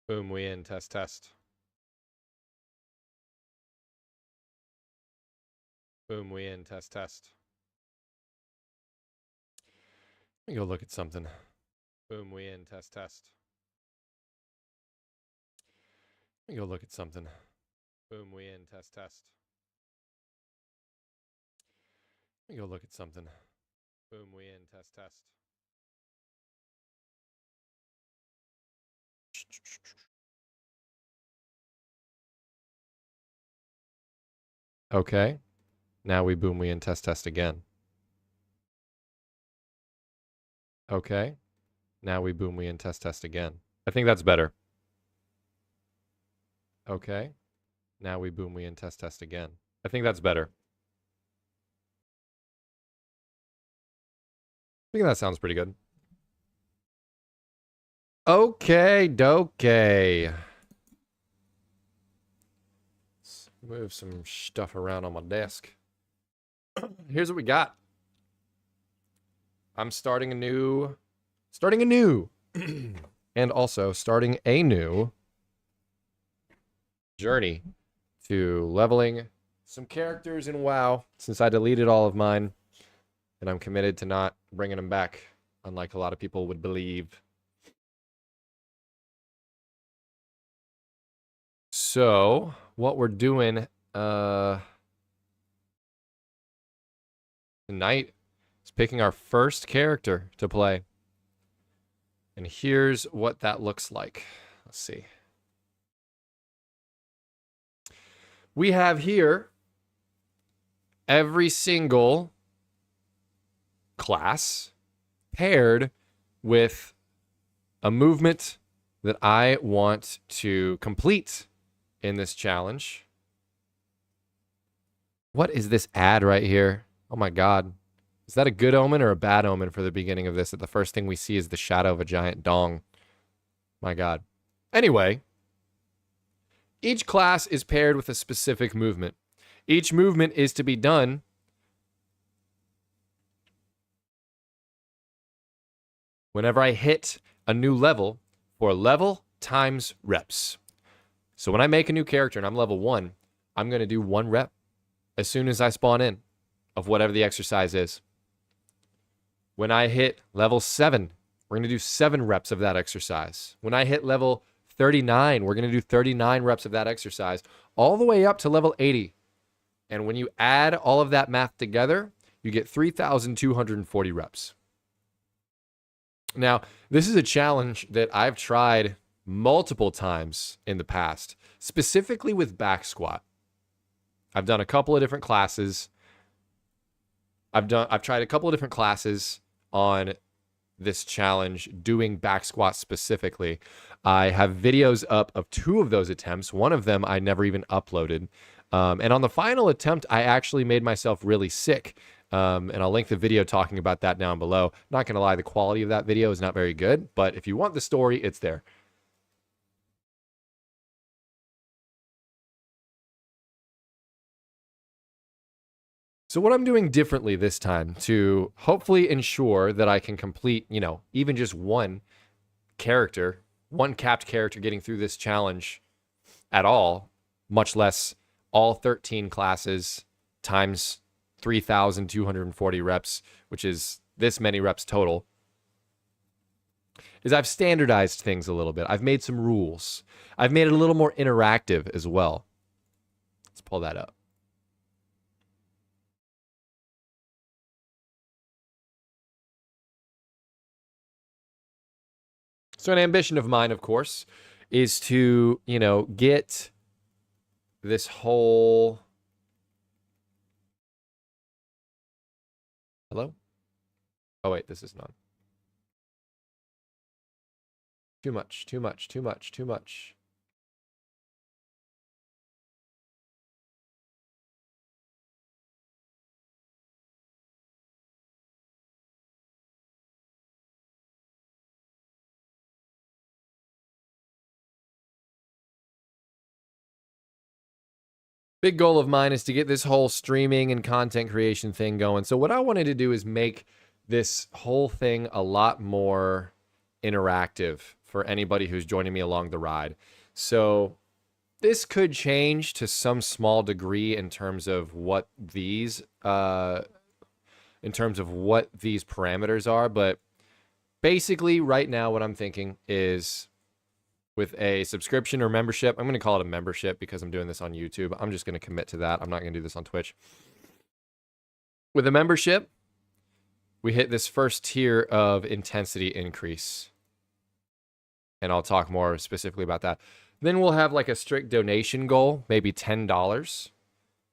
Boom, we in. Test, test. Boom, we in. Test, test. Let me go look at something. Boom, we in. Test, test. Let me go look at something. Boom, we in. Test, test. Let me go look at something. Boom, we in. Test, test. Okay. Now we boom, we in. Test, test again. Okay. Now we boom, we in. Test, test again. I think that's better. Okay. Now we boom, we in. Test, test again. I think that's better. I think that sounds pretty good. Okay, dokey. Let's move some stuff around on my desk. Here's what we got. I'm starting a new, and also starting a new journey to leveling some characters in WoW, since I deleted all of mine, and I'm committed to not bringing them back, unlike a lot of people would believe. So, what we're doing tonight is picking our first character to play. And here's what that looks like. Let's see. We have here every single class paired with a movement that I want to complete in this challenge. What is this ad right here? Oh my God. Is that a good omen or a bad omen for the beginning of this? That the first thing we see is the shadow of a giant dong. My God. Anyway, each class is paired with a specific movement. Each movement is to be done whenever I hit a new level for level times reps. So when I make a new character and I'm level 1, I'm going to do 1 rep as soon as I spawn in of whatever the exercise is. When I hit level 7, we're going to do 7 reps of that exercise. When I hit level 39, we're going to do 39 reps of that exercise, all the way up to level 80. And when you add all of that math together, you get 3,240 reps. Now, this is a challenge that I've tried multiple times in the past, specifically with back squat. I've done a couple of different classes. I've tried a couple of different classes on this challenge doing back squat specifically. I have videos up of 2 of those attempts. One of them I never even uploaded. And on the final attempt, I actually made myself really sick. And I'll link the video talking about that down below. Not going to lie, the quality of that video is not very good, but if you want the story, it's there. So what I'm doing differently this time to hopefully ensure that I can complete, even just one character, one capped character getting through this challenge at all, much less all 13 classes times 3,240 reps, which is this many reps total, is I've standardized things a little bit. I've made some rules. I've made it a little more interactive as well. Let's pull that up. So an ambition of mine, of course, is to, get this whole... Hello? Oh, wait, this is not. Too much, too much, too much, too much. Big goal of mine is to get this whole streaming and content creation thing going. So what I wanted to do is make this whole thing a lot more interactive for anybody who's joining me along the ride. So this could change to some small degree in terms of what these parameters are, but basically right now what I'm thinking is with a subscription or membership, I'm going to call it a membership because I'm doing this on YouTube. I'm just going to commit to that. I'm not going to do this on Twitch. With a membership, we hit this first tier of intensity increase. And I'll talk more specifically about that. Then we'll have like a strict donation goal, maybe $10.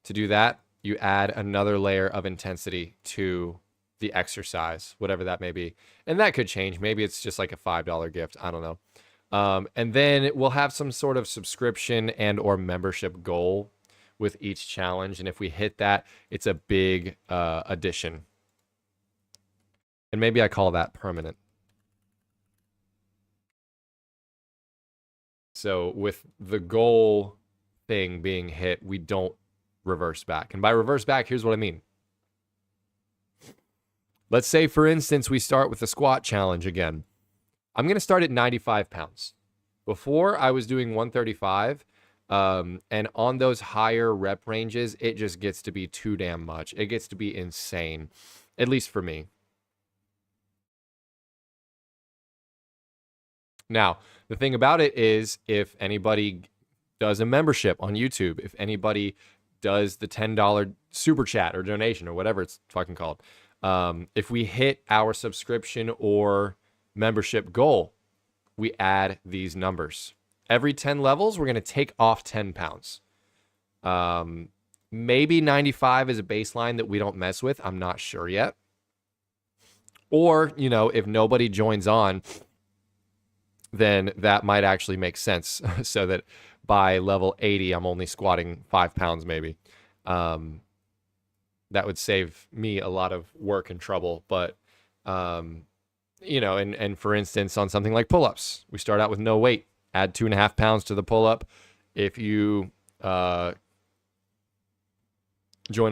To do that, you add another layer of intensity to the exercise, whatever that may be. And that could change. Maybe it's just like a $5 gift. I don't know. And then we'll have some sort of subscription and or membership goal with each challenge. And if we hit that, it's a big addition. And maybe I call that permanent. So with the goal thing being hit, we don't reverse back. And by reverse back, here's what I mean. Let's say, for instance, we start with the squat challenge again. I'm going to start at 95 pounds. Before, I was doing 135. And on those higher rep ranges, it just gets to be too damn much. It gets to be insane, at least for me. Now, the thing about it is, if anybody does a membership on YouTube, if anybody does the $10 super chat or donation or whatever it's fucking called, if we hit our subscription or membership goal, we add these numbers. Every 10 levels, we're going to take off 10 pounds. Maybe 95 is a baseline that we don't mess with. I'm not sure yet. Or, you know, if nobody joins on, then that might actually make sense. So that by level 80, I'm only squatting 5 pounds maybe. That would save me a lot of work and trouble. But, you know, and for instance, on something like pull-ups, we start out with no weight. Add 2.5 pounds to the pull-up. If you join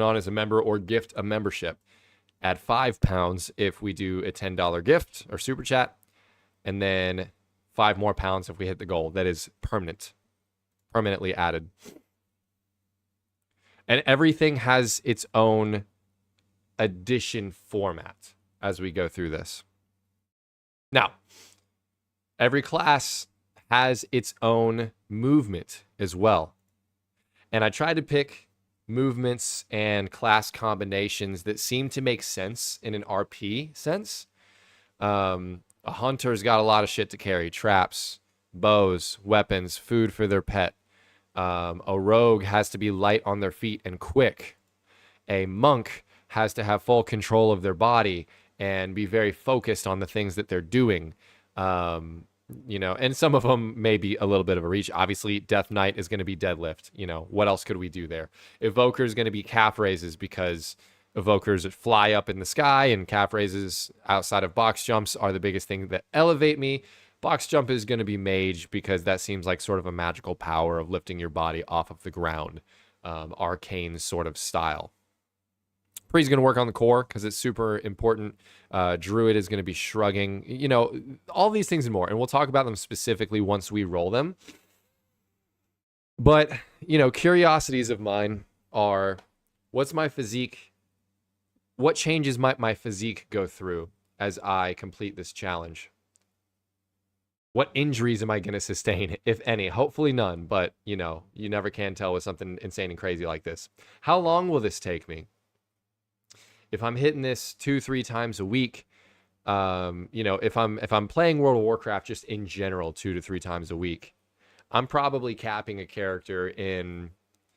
on as a member or gift a membership, add 5 pounds if we do a $10 gift or super chat, and then 5 more pounds if we hit the goal. That is permanently added. And everything has its own addition format as we go through this. Now, every class has its own movement as well. And I tried to pick movements and class combinations that seem to make sense in an RP sense. A hunter's got a lot of shit to carry: traps, bows, weapons, food for their pet. A rogue has to be light on their feet and quick. A monk has to have full control of their body and be very focused on the things that they're doing. You know, and some of them may be a little bit of a reach. Obviously, Death Knight is going to be deadlift. You know, what else could we do there? Evoker is going to be calf raises, because evokers fly up in the sky, and calf raises outside of box jumps are the biggest thing that elevate me. Box jump is going to be mage, because that seems like sort of a magical power of lifting your body off of the ground. Arcane sort of style. Pre's going to work on the core because it's super important. Druid is going to be shrugging. You know, all these things and more. And we'll talk about them specifically once we roll them. But, you know, curiosities of mine are, what's my physique? What changes might my physique go through as I complete this challenge? What injuries am I going to sustain, if any? Hopefully none, but, you know, you never can tell with something insane and crazy like this. How long will this take me? If I'm hitting this 2-3 times a week, you know, if I'm playing World of Warcraft just in general 2 to 3 times a week, I'm probably capping a character in,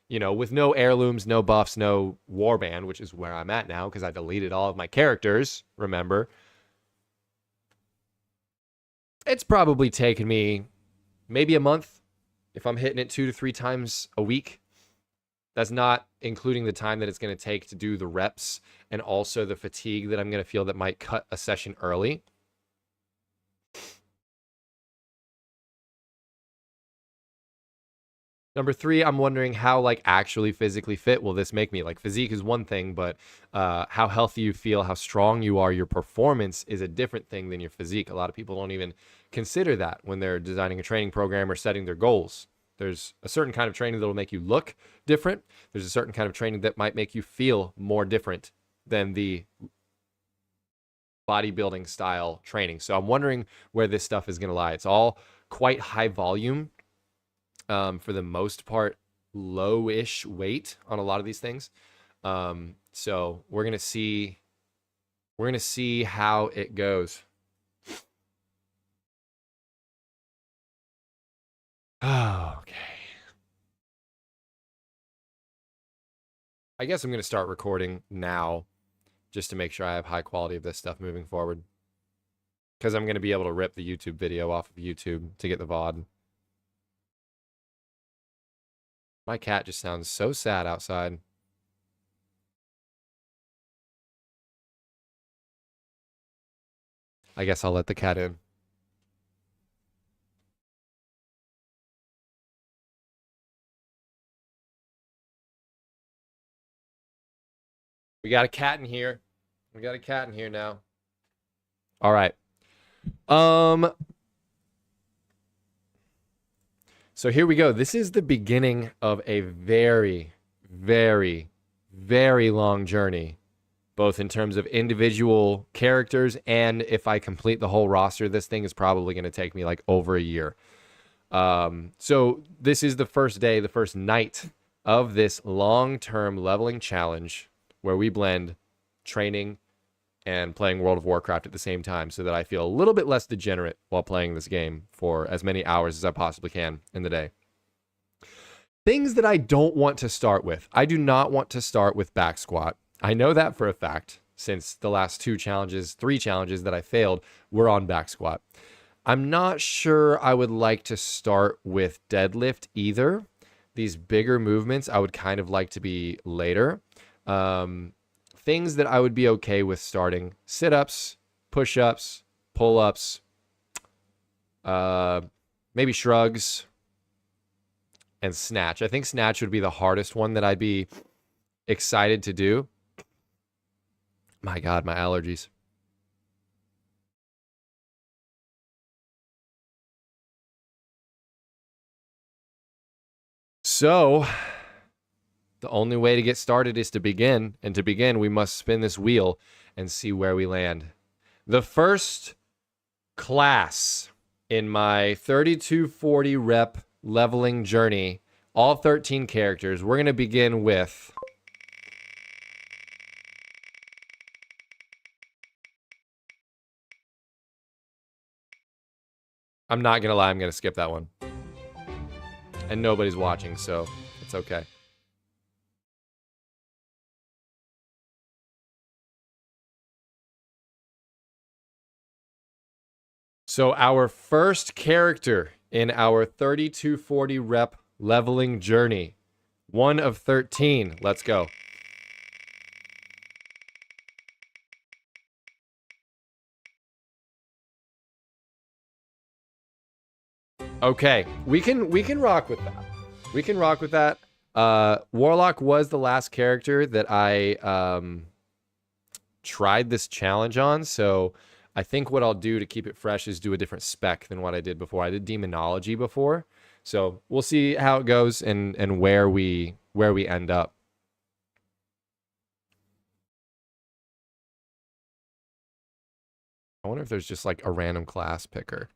you know, with no heirlooms, no buffs, no warband, which is where I'm at now because I deleted all of my characters, remember. It's probably taken me maybe a month if I'm hitting it 2 to 3 times a week. That's not including the time that it's going to take to do the reps and also the fatigue that I'm going to feel that might cut a session early. Number 3, I'm wondering how, like, actually physically fit will this make me? Like, physique is one thing, but how healthy you feel, how strong you are, your performance is a different thing than your physique. A lot of people don't even consider that when they're designing a training program or setting their goals. There's a certain kind of training that'll make you look different. There's a certain kind of training that might make you feel more different than the bodybuilding style training. So I'm wondering where this stuff is going to lie. It's all quite high volume, for the most part, low-ish weight on a lot of these things. So we're going to see how it goes. Oh, okay. I guess I'm going to start recording now just to make sure I have high quality of this stuff moving forward. Because I'm going to be able to rip the YouTube video off of YouTube to get the VOD. My cat just sounds so sad outside. I guess I'll let the cat in. We got a cat in here. We got a cat in here now. All right. So here we go. This is the beginning of a very, very, very long journey, both in terms of individual characters and if I complete the whole roster, this thing is probably going to take me like over a year. So this is the first day, the first night of this long-term leveling challenge where we blend training and playing World of Warcraft at the same time so that I feel a little bit less degenerate while playing this game for as many hours as I possibly can in the day. Things that I don't want to start with. I do not want to start with back squat. I know that for a fact since the last three challenges that I failed were on back squat. I'm not sure I would like to start with deadlift either. These bigger movements I would kind of like to be later. Things that I would be okay with starting: sit-ups, push-ups, pull-ups, maybe shrugs, and snatch. I think snatch would be the hardest one that I'd be excited to do. My God, my allergies. So the only way to get started is to begin. And to begin, we must spin this wheel and see where we land. The first class in my 3240 rep leveling journey, all 13 characters, we're going to begin with... I'm not going to lie, I'm going to skip that one. And nobody's watching, so it's okay. So our first character in our 3240 rep leveling journey, 1 of 13. Let's go. Okay, we can rock with that. We can rock with that. Warlock was the last character that I tried this challenge on, so I think what I'll do to keep it fresh is do a different spec than what I did before. I did Demonology before, so we'll see how it goes and where we end up. I wonder if there's just like a random class picker,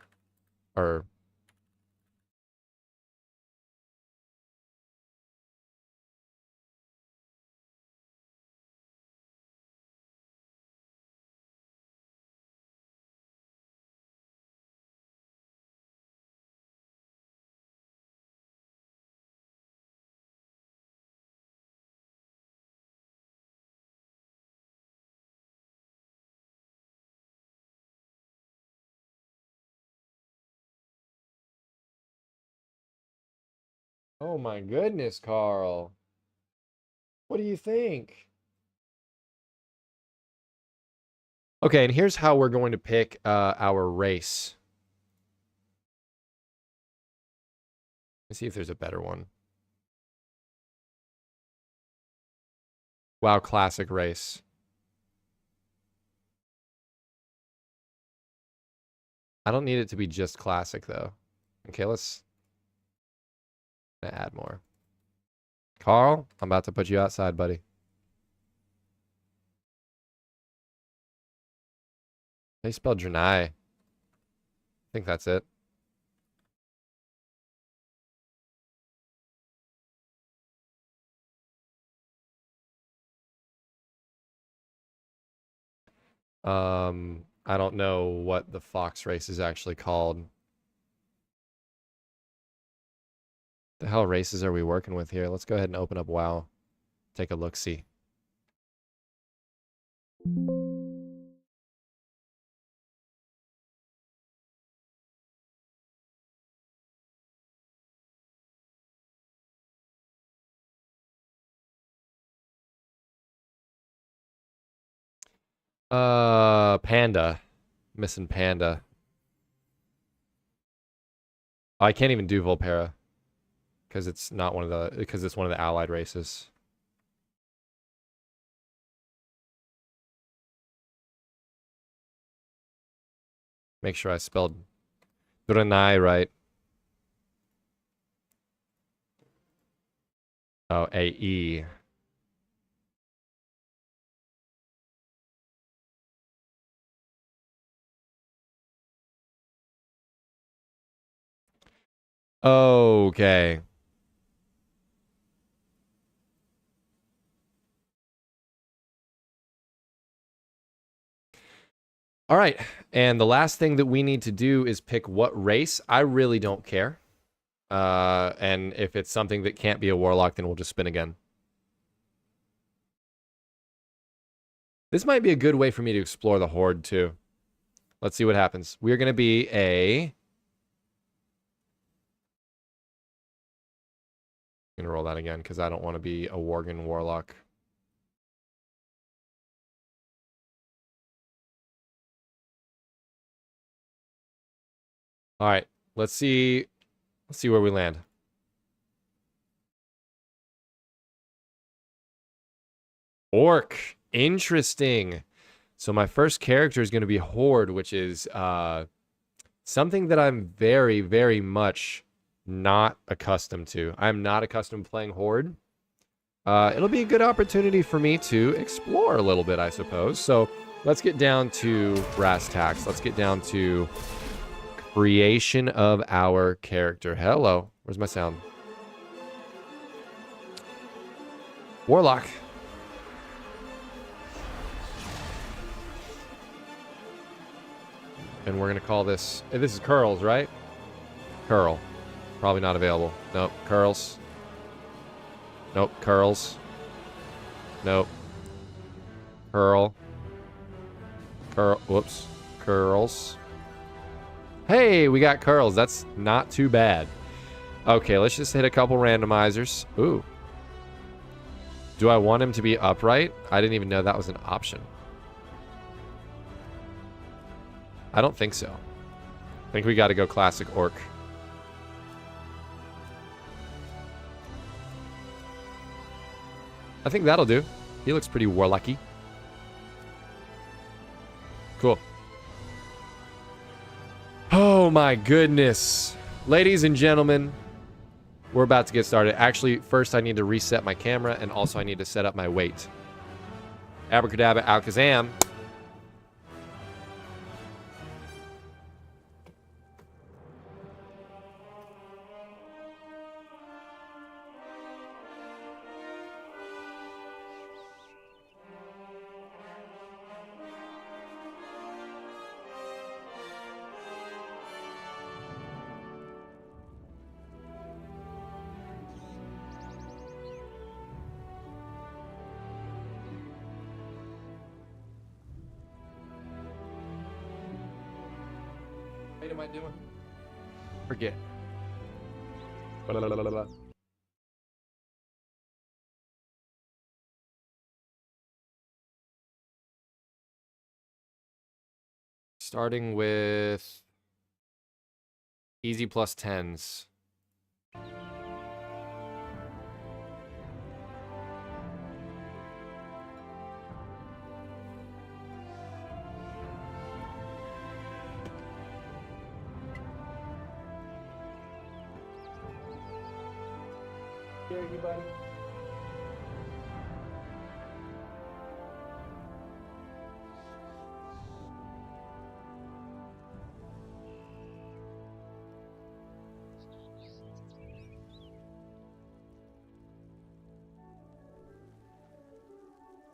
or... Oh my goodness, Carl. What do you think? Okay, and here's how we're going to pick our race. Let's see if there's a better one. WoW Classic race. I don't need it to be just classic though. Okay, let's add more. Carl, I'm about to put you outside, buddy. They spelled Drenai. I think that's it. I don't know what the fox race is actually called. The hell races are we working with here? Let's go ahead and open up WoW. Take a look-see. Panda. Missing Panda. Oh, I can't even do Volpera. Because it's not one of the... Because it's one of the allied races. Make sure I spelled Drenai right. Oh, A-E. Okay. All right. And the last thing that we need to do is pick what race. I really don't care. And if it's something that can't be a warlock, then we'll just spin again. This might be a good way for me to explore the horde, too. Let's see what happens. We're going to be a... I'm going to roll that again, because I don't want to be a Worgen warlock. All right. Let's see where we land. Orc. Interesting. So my first character is going to be Horde, which is something that I'm very, very much not accustomed to. I'm not accustomed to playing Horde. It'll be a good opportunity for me to explore a little bit, I suppose. So let's get down to brass tacks. Let's get down to creation of our character. Hello. Where's my sound? Warlock. And we're going to call this... This is Curls, right? Curl. Probably not available. Nope. Curls. Nope. Curls. Nope. Curl. Curl. Whoops. Curls. Hey, we got Curls. That's not too bad. Okay, let's just hit a couple randomizers. Ooh. Do I want him to be upright? I didn't even know that was an option. I don't think so. I think we got to go classic orc. I think that'll do. He looks pretty warlocky. Cool. Oh my goodness. Ladies and gentlemen, we're about to get started. Actually, first I need to reset my camera, and also I need to set up my weight. Abracadabra, alakazam. What am I doing? Forget. Starting with easy plus 10s. Here, you buddy.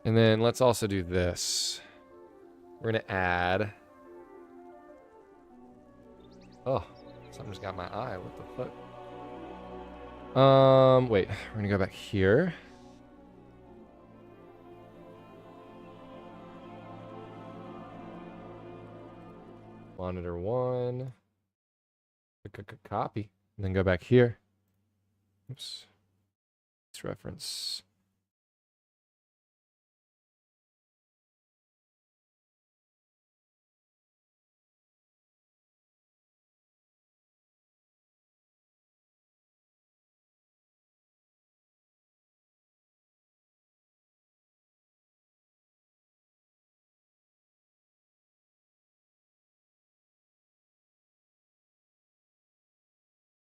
And then let's also do this. We're going to add... Oh, something just got my eye. What the fuck? Wait. We're going to go back here. Monitor 1. Copy. And then go back here. Oops. This reference.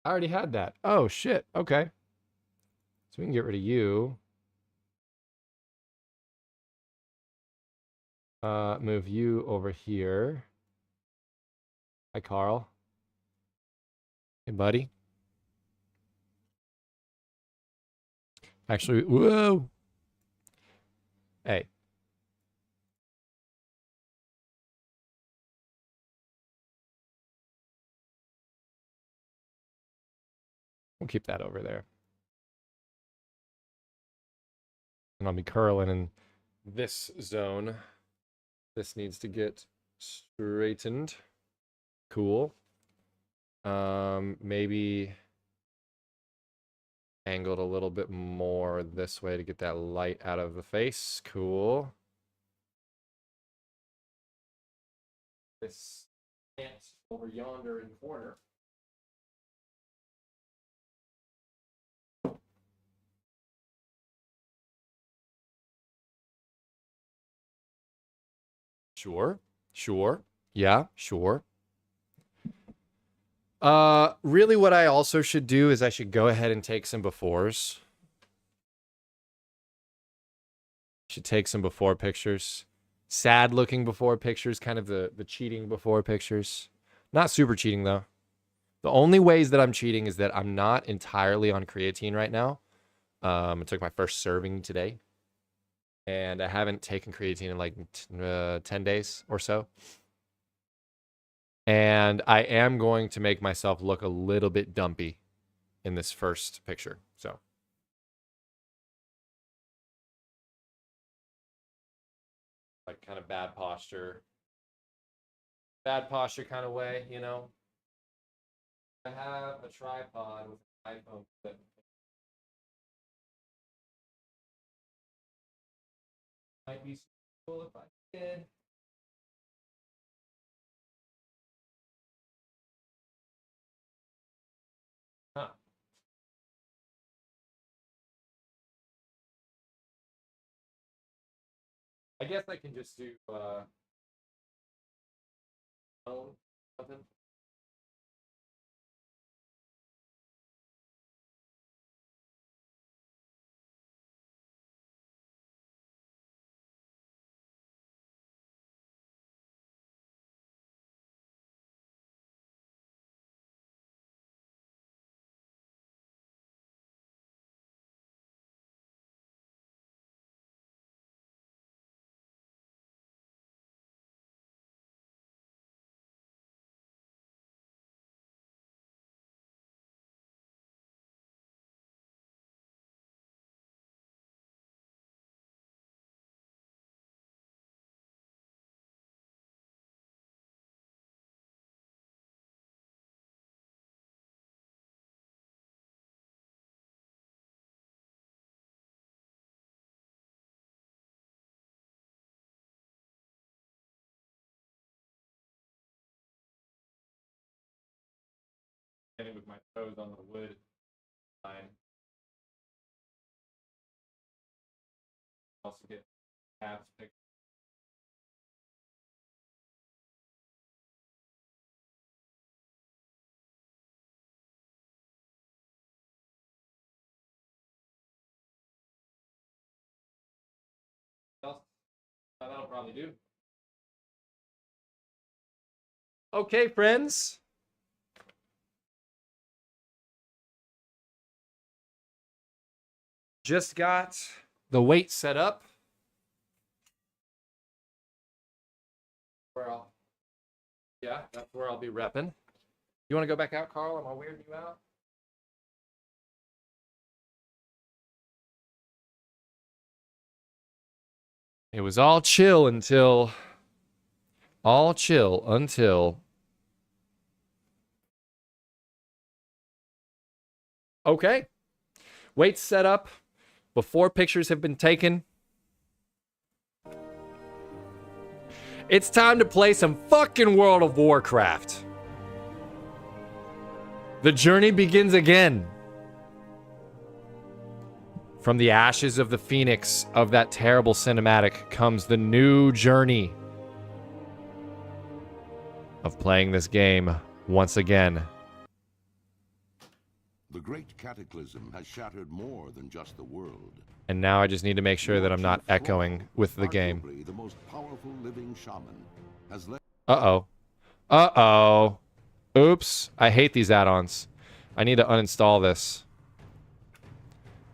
I already had that. Oh, shit. Okay. So we can get rid of you. Move you over here. Hi, Carl. Hey, buddy. Actually, whoa. Hey. We'll keep that over there. And I'll be curling in this zone. This needs to get straightened. Cool. Maybe angled a little bit more this way to get that light out of the face. Cool. This plant over yonder in the corner. Sure. Sure. Yeah, sure. Really what I also should do is I should go ahead and take some befores. Should take some before pictures. Sad looking before pictures, kind of the cheating before pictures. Not super cheating though. The only ways that I'm cheating is that I'm not entirely on creatine right now. I took my first serving today. And I haven't taken creatine in like 10 days or so. And I am going to make myself look a little bit dumpy in this first picture. So. Like kind of bad posture kind of way, you know. I have a tripod with an iPhone clip. Might be cool if I did. Huh. I guess I can just do something. Getting with my toes on the wood line. Also get abs picked. That'll probably do. Okay, friends. Just got the weight set up. Yeah, that's where I'll be repping. You want to go back out, Carl? Am I weirding you out? It was all chill until... Okay. Weights set up before pictures have been taken. It's time to play some fucking World of Warcraft. The journey begins again. From the ashes of the phoenix of that terrible cinematic comes the new journey of playing this game once again. The great cataclysm has shattered more than just the world. And now I just need to make sure that I'm not echoing with the game. The most powerful living shaman has led... Uh-oh. Uh-oh. Oops. I hate these add-ons. I need to uninstall this.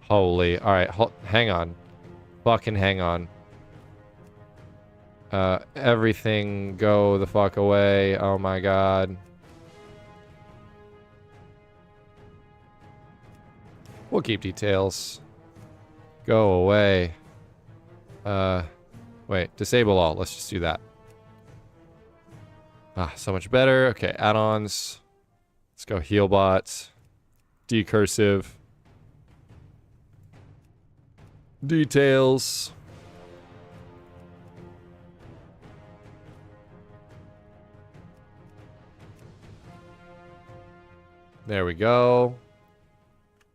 Holy. Alright, hang on. Fucking hang on. Everything go the fuck away. Oh my god. We'll keep details. Go away. Wait. Disable all. Let's just do that. Ah, so much better. Okay, add-ons. Let's go Healbot. Decursive. Details. There we go.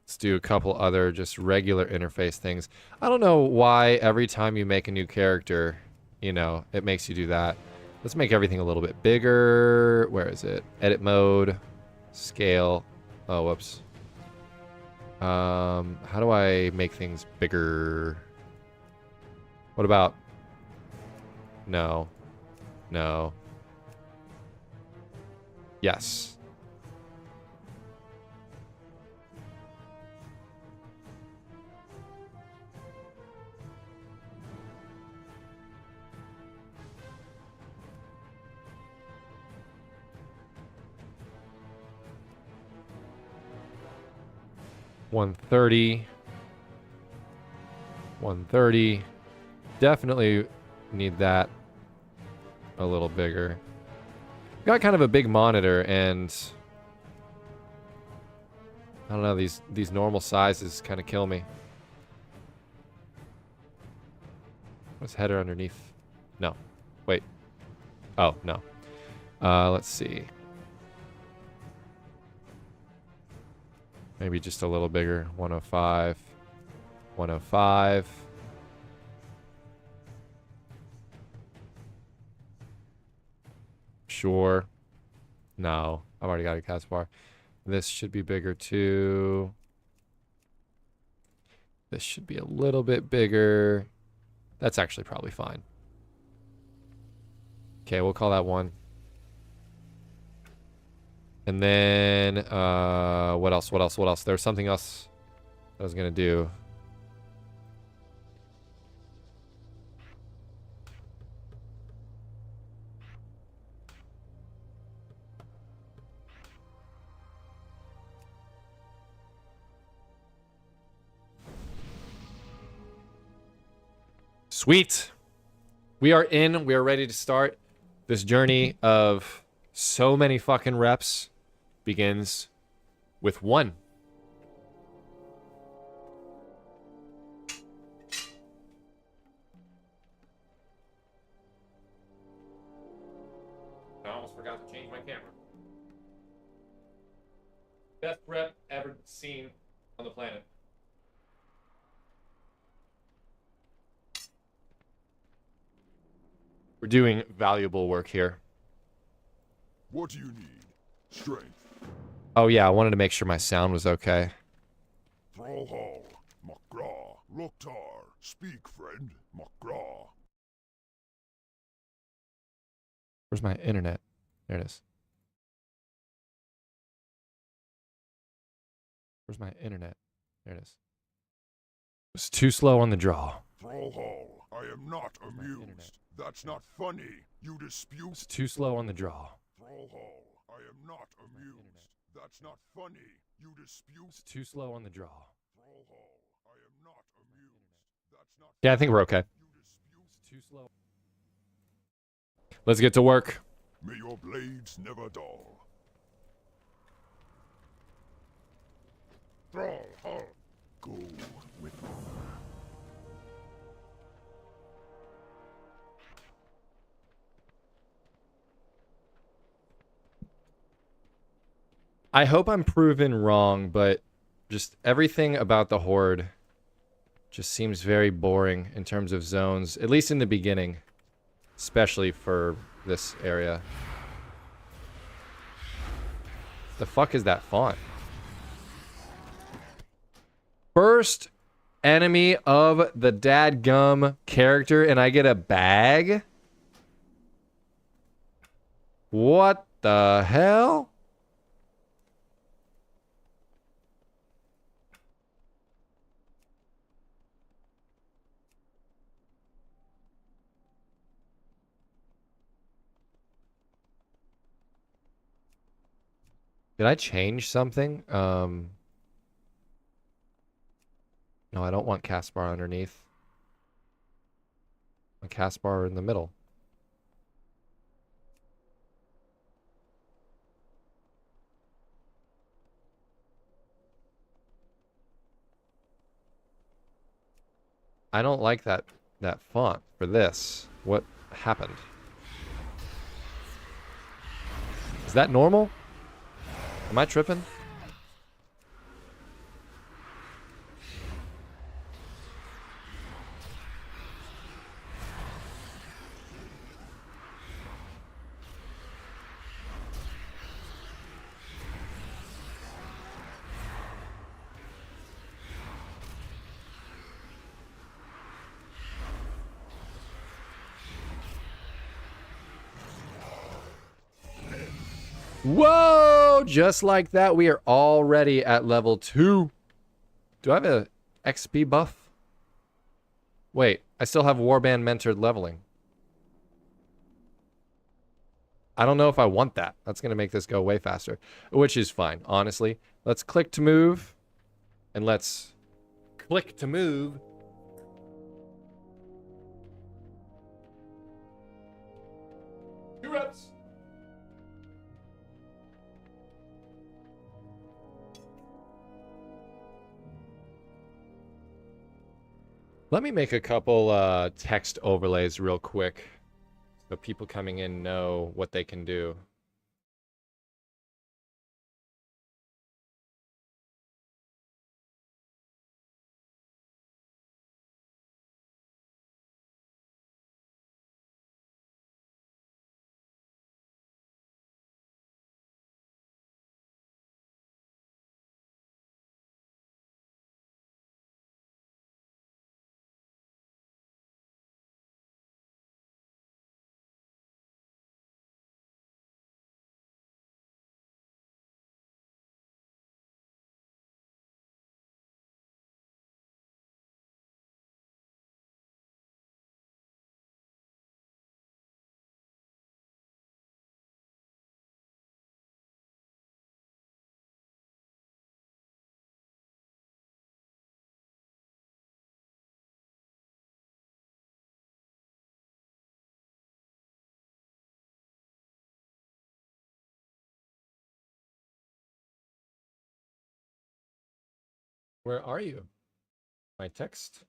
Let's do a couple other just regular interface things. I don't know why every time you make a new character, you know, it makes you do that. Let's make everything a little bit bigger. Where is it? Edit mode. Scale. Oh, whoops. How do I make things bigger? What about... No. No. Yes. $130. $130. Definitely need that a little bigger. Got kind of a big monitor, and I don't know, these normal sizes kind of kill me. What's header underneath? No. Wait. Oh, no. Let's see. Maybe just a little bigger. 105. 105. Sure. No. I've already got a cast bar. This should be bigger too. This should be a little bit bigger. That's actually probably fine. Okay, we'll call that 1. And then, what else? There's something else I was going to do. Sweet. We are in. We are ready to start. This journey of so many fucking reps begins with 1. I almost forgot to change my camera. Best rep ever seen on the planet. We're doing valuable work here. What do you need? Strength. Oh yeah, I wanted to make sure my sound was okay. Thrallhall. Mak'Graw. Loktar. Speak, friend. Mak'Graw. Where's my internet? There it is. Where's my internet? There it is. It's too slow on the draw. Thrallhall, I am not Where's my internet? amused. That's not funny. You dispute. It's too slow on the draw. Thrallhall, I am not amused. That's not funny. You dispute. It's too slow on the draw. Thrallhall, I am not amused. That's not. Yeah, I think we're okay. You dispute. It's too slow. Let's get to work. May your blades never dull. Thrallhall, go with honor. I hope I'm proven wrong, but just everything about the Horde just seems very boring in terms of zones, at least in the beginning, especially for this area. The fuck is that font? First enemy of the dadgum character, and I get a bag? What the hell? Did I change something? No, I don't want Caspar underneath. I want Caspar in the middle. I don't like that font for this. What happened? Is that normal? Am I tripping? Whoa! Just like that, we are already at level 2. Do I have a XP buff? Wait, I still have Warband mentored leveling. I don't know if I want that. That's going to make this go way faster, which is fine, honestly. Let's click to move, and let's click to move. Two reps. Let me make a couple text overlays real quick so people coming in know what they can do. Where are you? My text?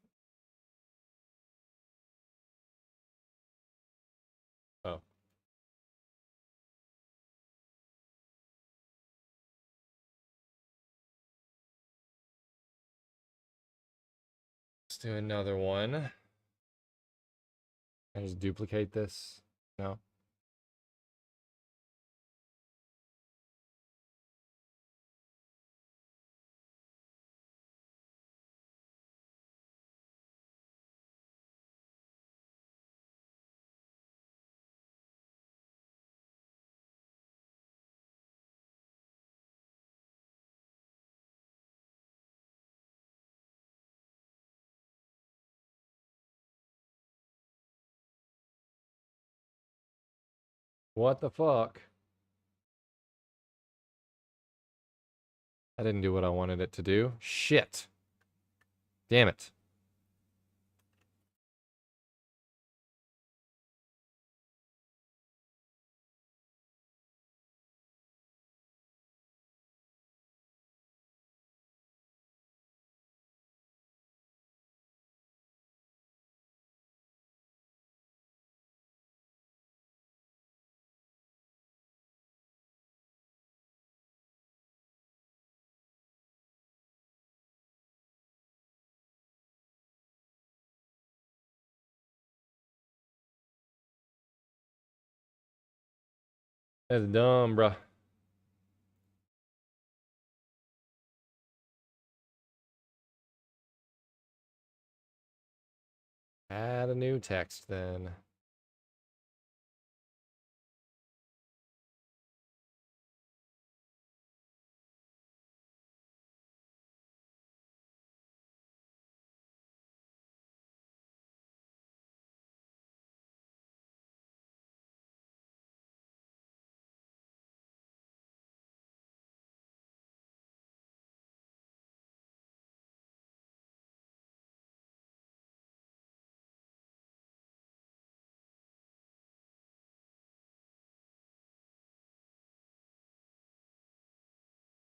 Oh. Let's do another one. I just duplicate this. No. What the fuck? I didn't do what I wanted it to do. Shit. Damn it. That's dumb, bruh. Add a new text then.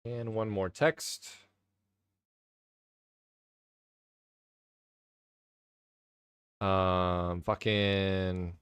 And one more text. Fucking.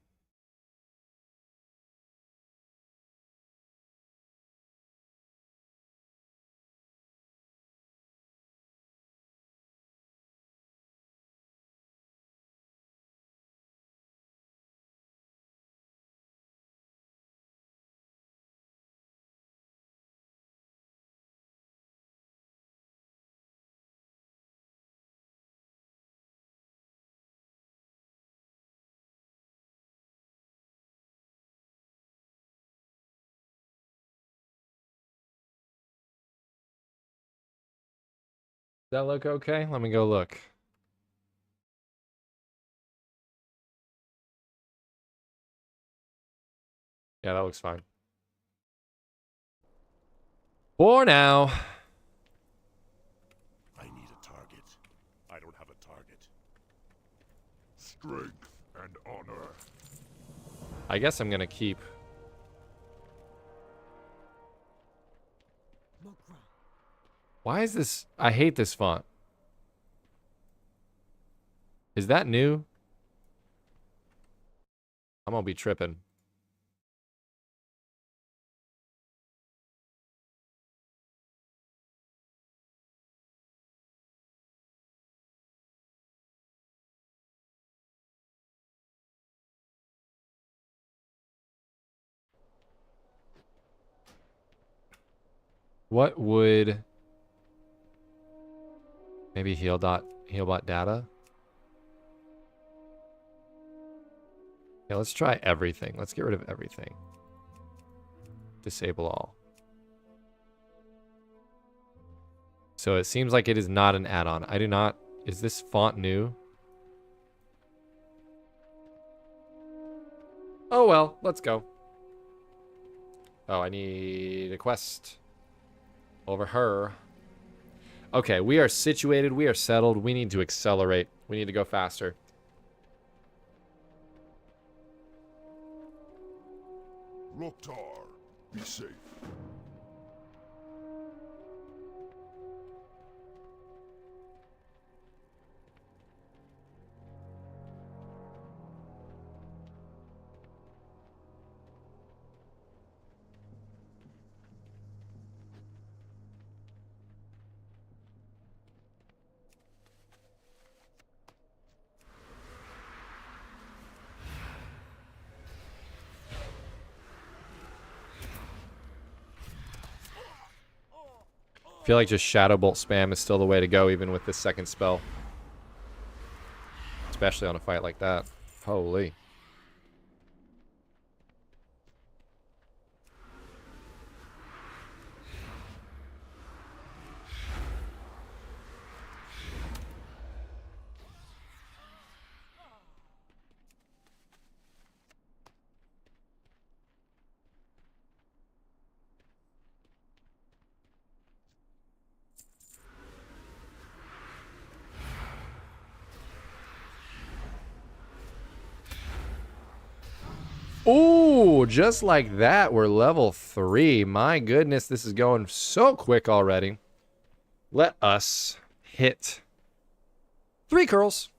Does that look okay? Let me go look. Yeah, that looks fine. For now. I need a target. I don't have a target. Strength and honor. I guess I'm gonna keep. Why is this? I hate this font. Is that new? I'm gonna be tripping. What would maybe healbot data? Yeah, let's try everything. Let's get rid of everything. Disable all. So it seems like it is not an add-on. I do not. Is this font new? Oh well, let's go. Oh, I need a quest. Over her. Okay, we are situated. We are settled. We need to accelerate. We need to go faster. Loktar, be safe. I feel like just Shadow Bolt spam is still the way to go, even with this second spell. Especially on a fight like that. Holy. Ooh, just like that, we're level 3. My goodness, this is going so quick already. Let us hit 3 curls.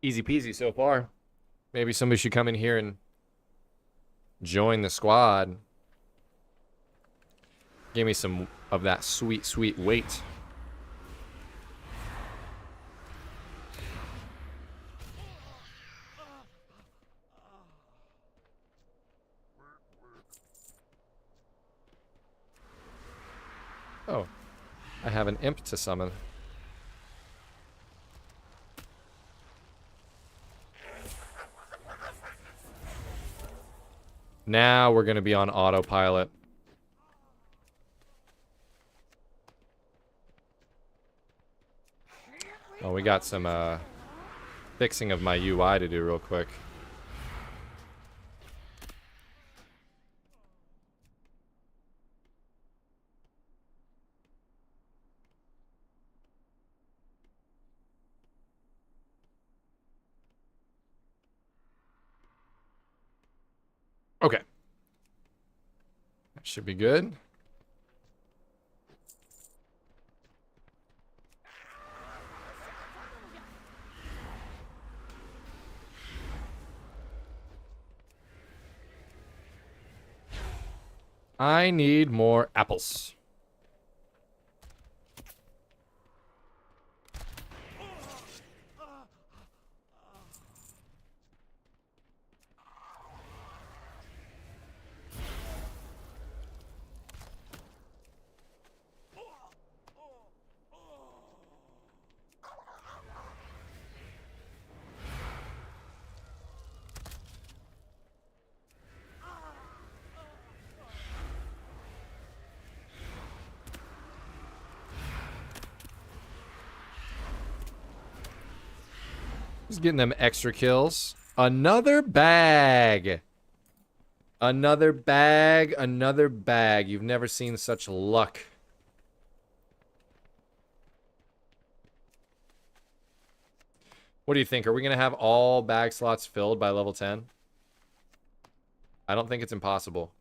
Easy peasy so far. Maybe somebody should come in here and join the squad. Give me some of that sweet, sweet weight. Oh, I have an imp to summon. Now we're going to be on autopilot. Oh, we got some fixing of my UI to do real quick. Okay. That should be good. I need more apples. Just getting them extra kills. Another bag. Another bag. Another bag. You've never seen such luck. What do you think? Are we going to have all bag slots filled by level 10? I don't think it's impossible.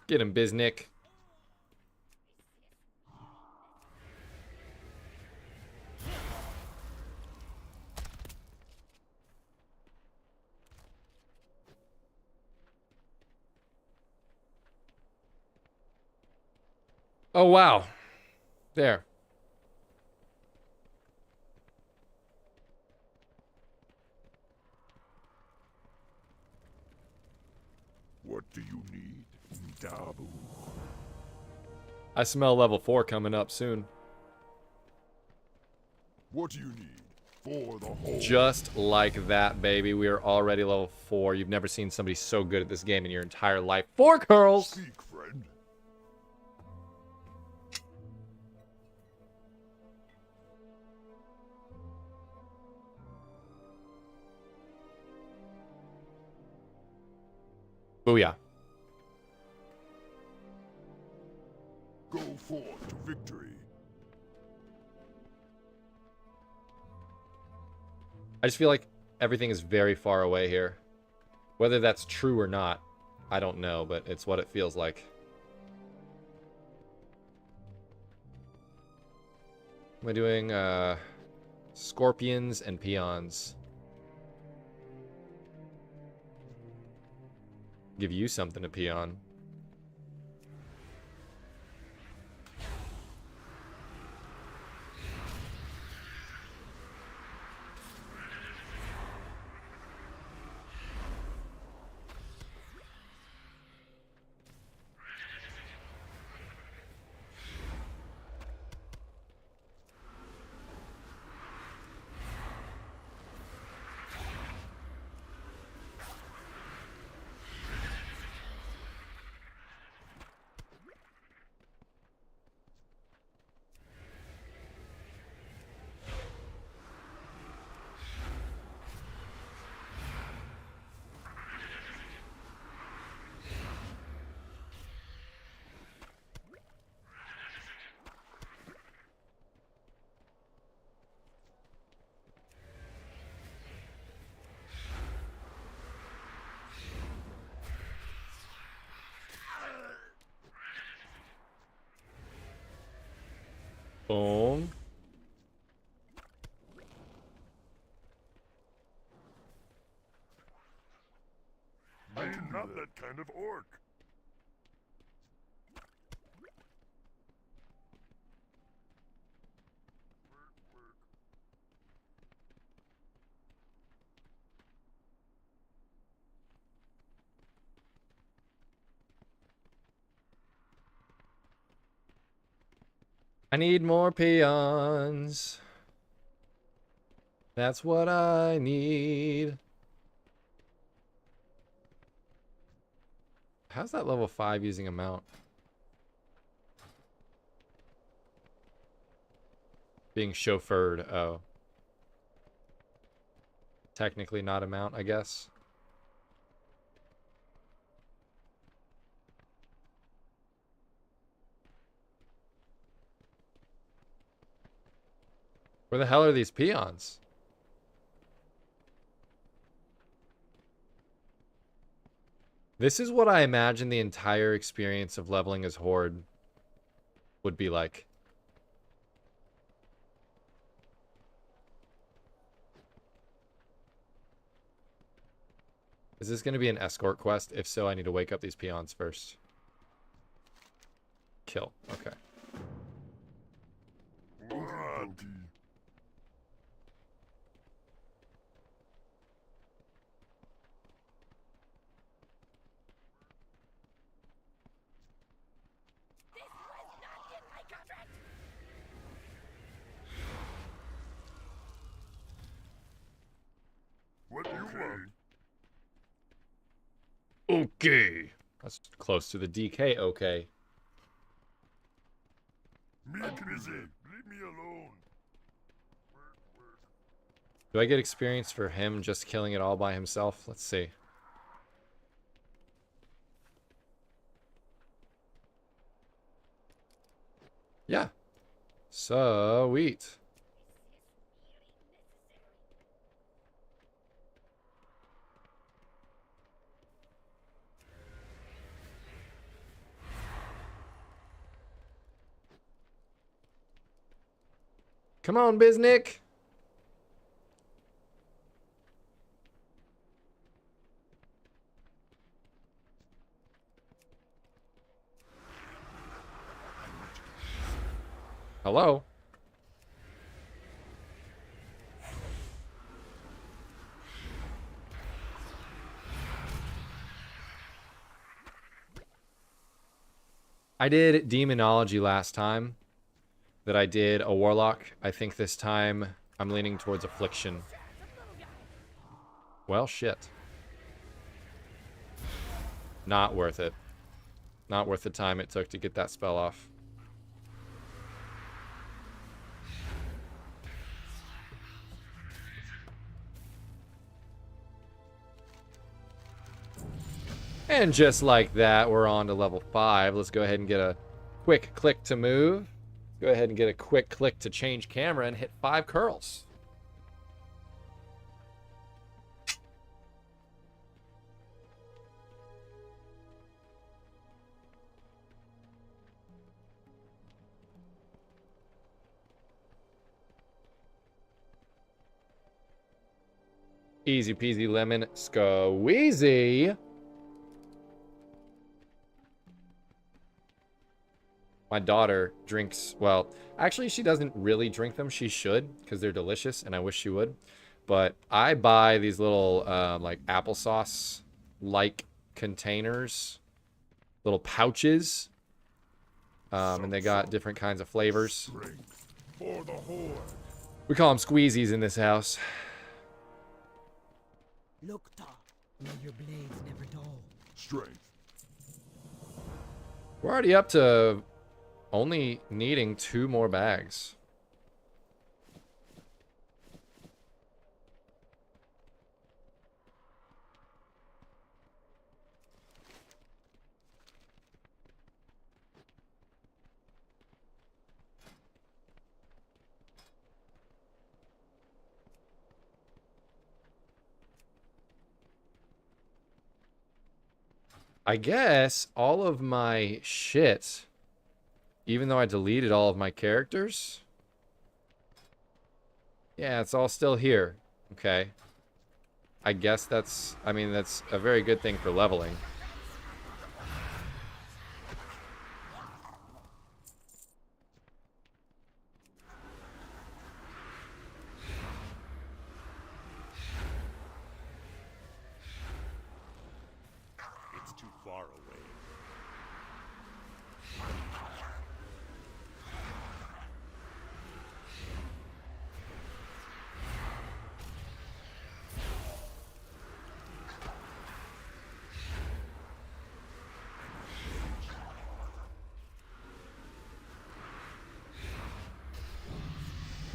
Get him, Biznick. Oh, wow. There. What do you need, Dabu? I smell level 4 coming up soon. What do you need for the whole? Just like that, baby. We are already level 4. You've never seen somebody so good at this game in your entire life. 4 curls! Speak, friend. Booyah. Go forth to victory. I just feel like everything is very far away here. Whether that's true or not, I don't know, but it's what it feels like. Am I doing scorpions and peons? Give you something to pee on. Boom. I'm not that kind of orc. I need more peons. That's what I need. How's that level 5 using a mount? Being chauffeured. Oh. Technically not a mount, I guess. Where the hell are these peons? This is what I imagine the entire experience of leveling as Horde would be like. Is this going to be an escort quest? If so, I need to wake up these peons first. Kill. Okay. What? What do you want? Okay. That's close to the DK. Okay. Me busy. Leave me alone. Do I get experience for him just killing it all by himself? Let's see. Yeah. Sweet. Come on, Biznick. Hello. I did demonology last time. That I did a warlock. I think this time I'm leaning towards affliction. Well, shit. Not worth it. Not worth the time it took to get that spell off. And just like that, we're on to level 5. Let's go ahead and get a quick click to move. Go ahead and get a quick click to change camera and hit 5 curls. Easy peasy lemon squeezy. My daughter drinks, well, actually she doesn't really drink them. She should, because they're delicious, and I wish she would. But I buy these little, like, applesauce-like containers. Little pouches. And they got different kinds of flavors. For the horde. We call them squeezies in this house. Lokta, may your blades never dull. Strength. We're already up to only needing 2 more bags. I guess all of my shit Even though I deleted all of my characters? Yeah, it's all still here. Okay. I guess that's, I mean, that's a very good thing for leveling. It's too far away.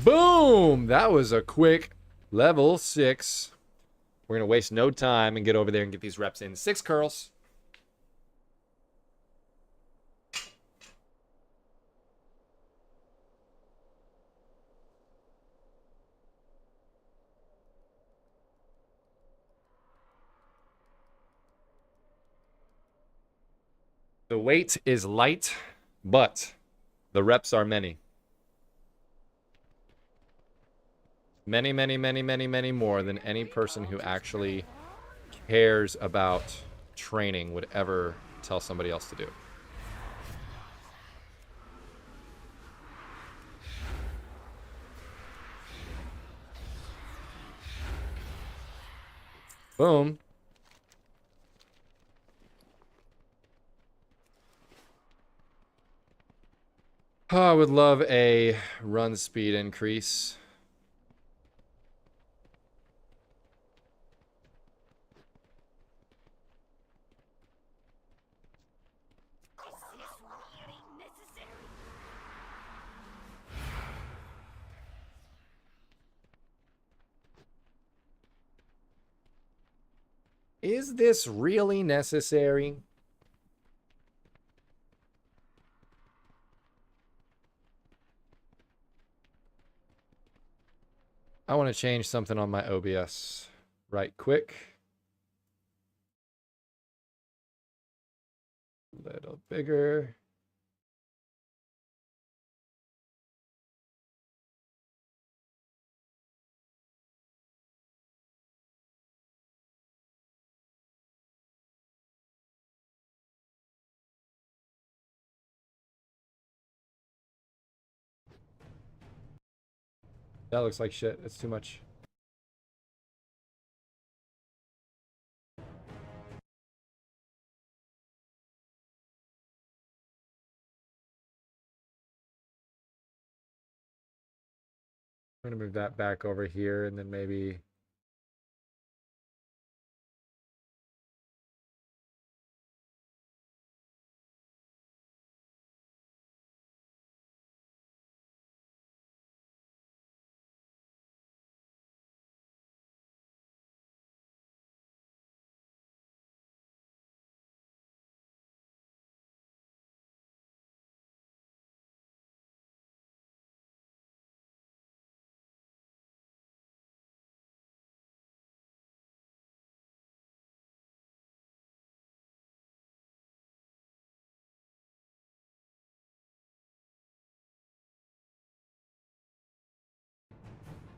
Boom! That was a quick level 6. We're going to waste no time and get over there and get these reps in. 6 curls. The weight is light, but the reps are many. Many, many, many, many, many more than any person who actually cares about training would ever tell somebody else to do. Boom. Oh, I would love a run speed increase. Is this really necessary? I want to change something on my OBS right quick. A little bigger. That looks like shit. It's too much. I'm gonna move that back over here and then maybe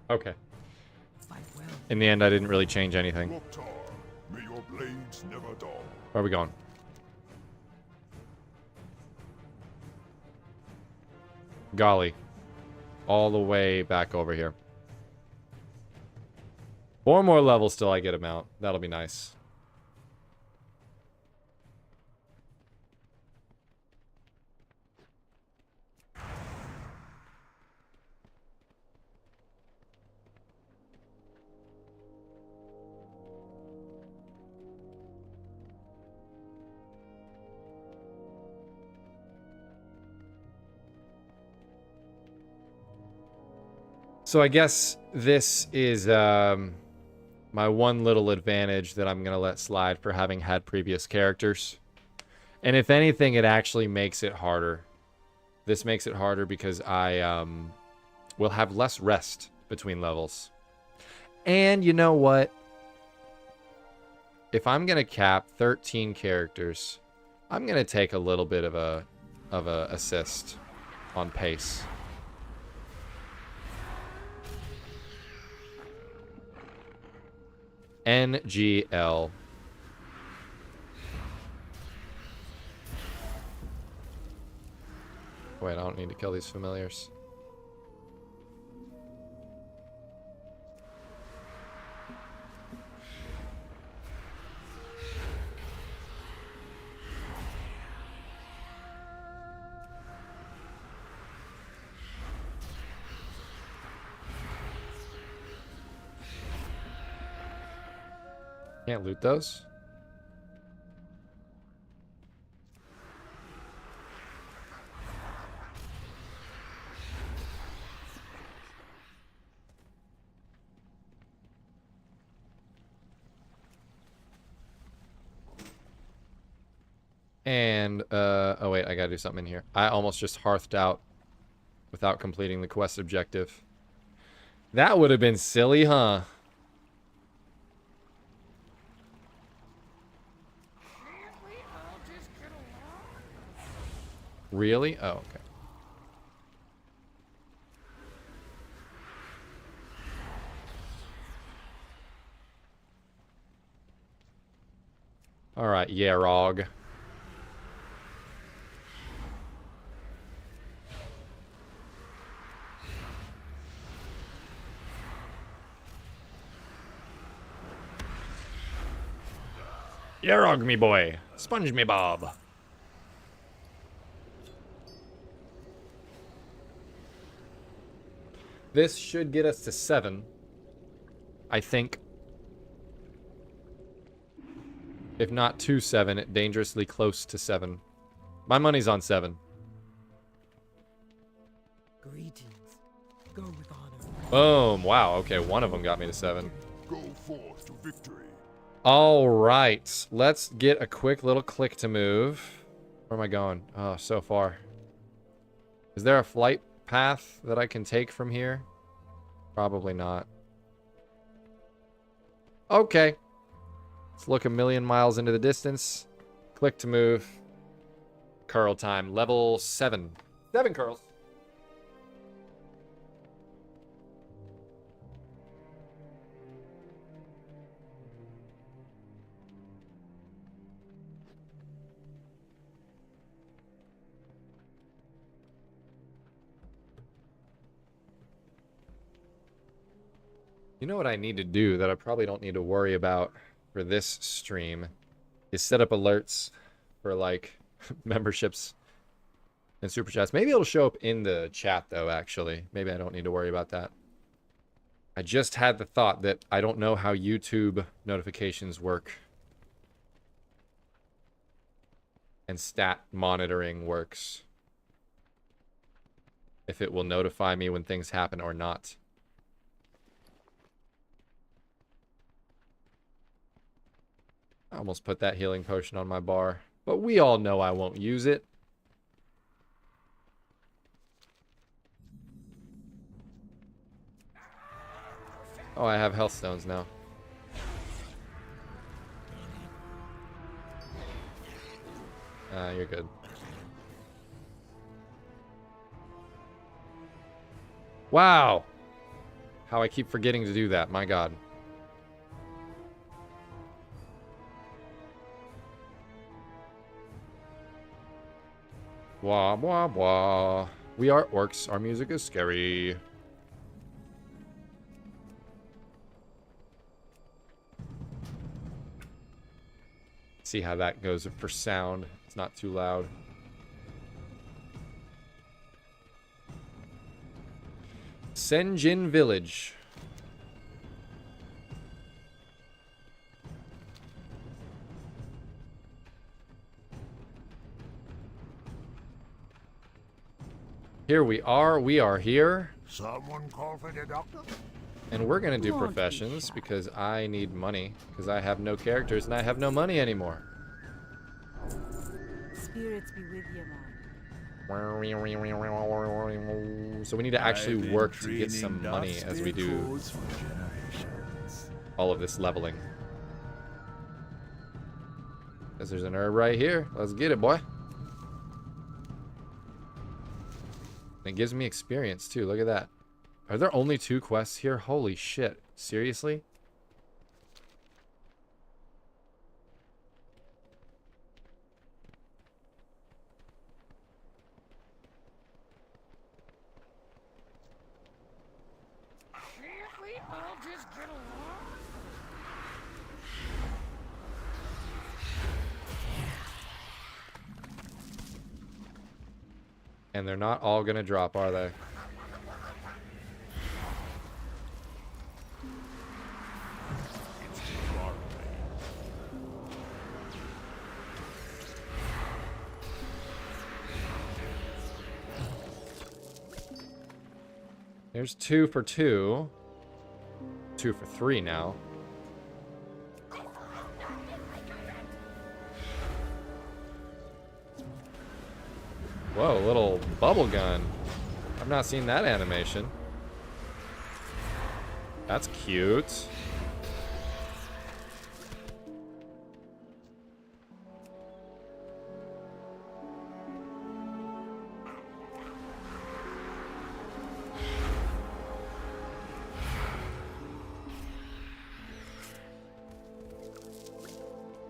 okay. Fight well. In the end, I didn't really change anything. Loktar, may your blades never dull. Where are we going? Golly. All the way back over here. 4 more levels till I get him out. That'll be nice. So I guess this is my one little advantage that I'm going to let slide for having had previous characters. And if anything, it actually makes it harder. This makes it harder because I will have less rest between levels. And you know what? If I'm going to cap 13 characters, I'm going to take a little bit of a assist. on pace. NGL. Wait, I don't need to kill these familiars. Can't loot those? And, oh wait, I gotta do something in here. I almost just hearthed out without completing the quest objective. That would have been silly, huh? Really? Oh, okay. All right, Yerog. Yerog, me boy. Sponge me bob. This should get us to 7. I think. If not to 7, dangerously close to 7. My money's on 7. Greetings. Go with honor. Boom. Wow. Okay, one of them got me to 7. Go forth to victory. All right. Let's get a quick little click to move. Where am I going? Oh, so far. Is there a flight path that I can take from here? Probably not. Okay. Let's look a million miles into the distance. Click to move. Curl time. Level 7. 7 curls. You know what I need to do that I probably don't need to worry about for this stream is set up alerts for like memberships and super chats. Maybe it'll show up in the chat though, actually. Maybe I don't need to worry about that. I just had the thought that I don't know how YouTube notifications work and stat monitoring works. If it will notify me when things happen or not. I almost put that healing potion on my bar, but we all know I won't use it. Oh, I have health stones now. You're good. Wow! How I keep forgetting to do that, my god. Blah, blah, blah. We are orcs. Our music is scary. See how that goes for sound. It's not too loud. Senjin Village. Here we are here. Someone call for the doctor? And we're gonna do professions because I need money. Because I have no characters and I have no money anymore. Spirits be with you, man. So we need to actually work to get some money as we do all of this leveling. Because there's an herb right here. Let's get it, boy. And it gives me experience too. Look at that. Are there only 2 quests here? Holy shit. Seriously? Can't we all just get along? And they're not all gonna drop, are they? There's 2 for 2. 2 for 3 now. Whoa, little bubble gun. I've not seen that animation. That's cute.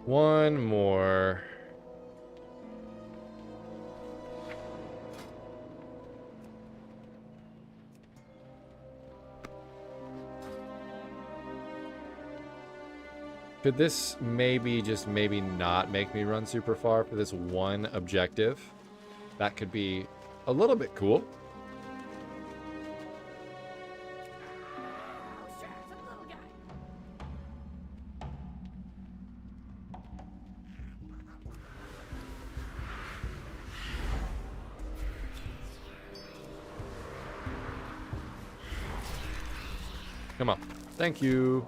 One more. Could this maybe, just maybe not make me run super far for this one objective? That could be a little bit cool. Oh, sure, some little guy. Come on. Thank you.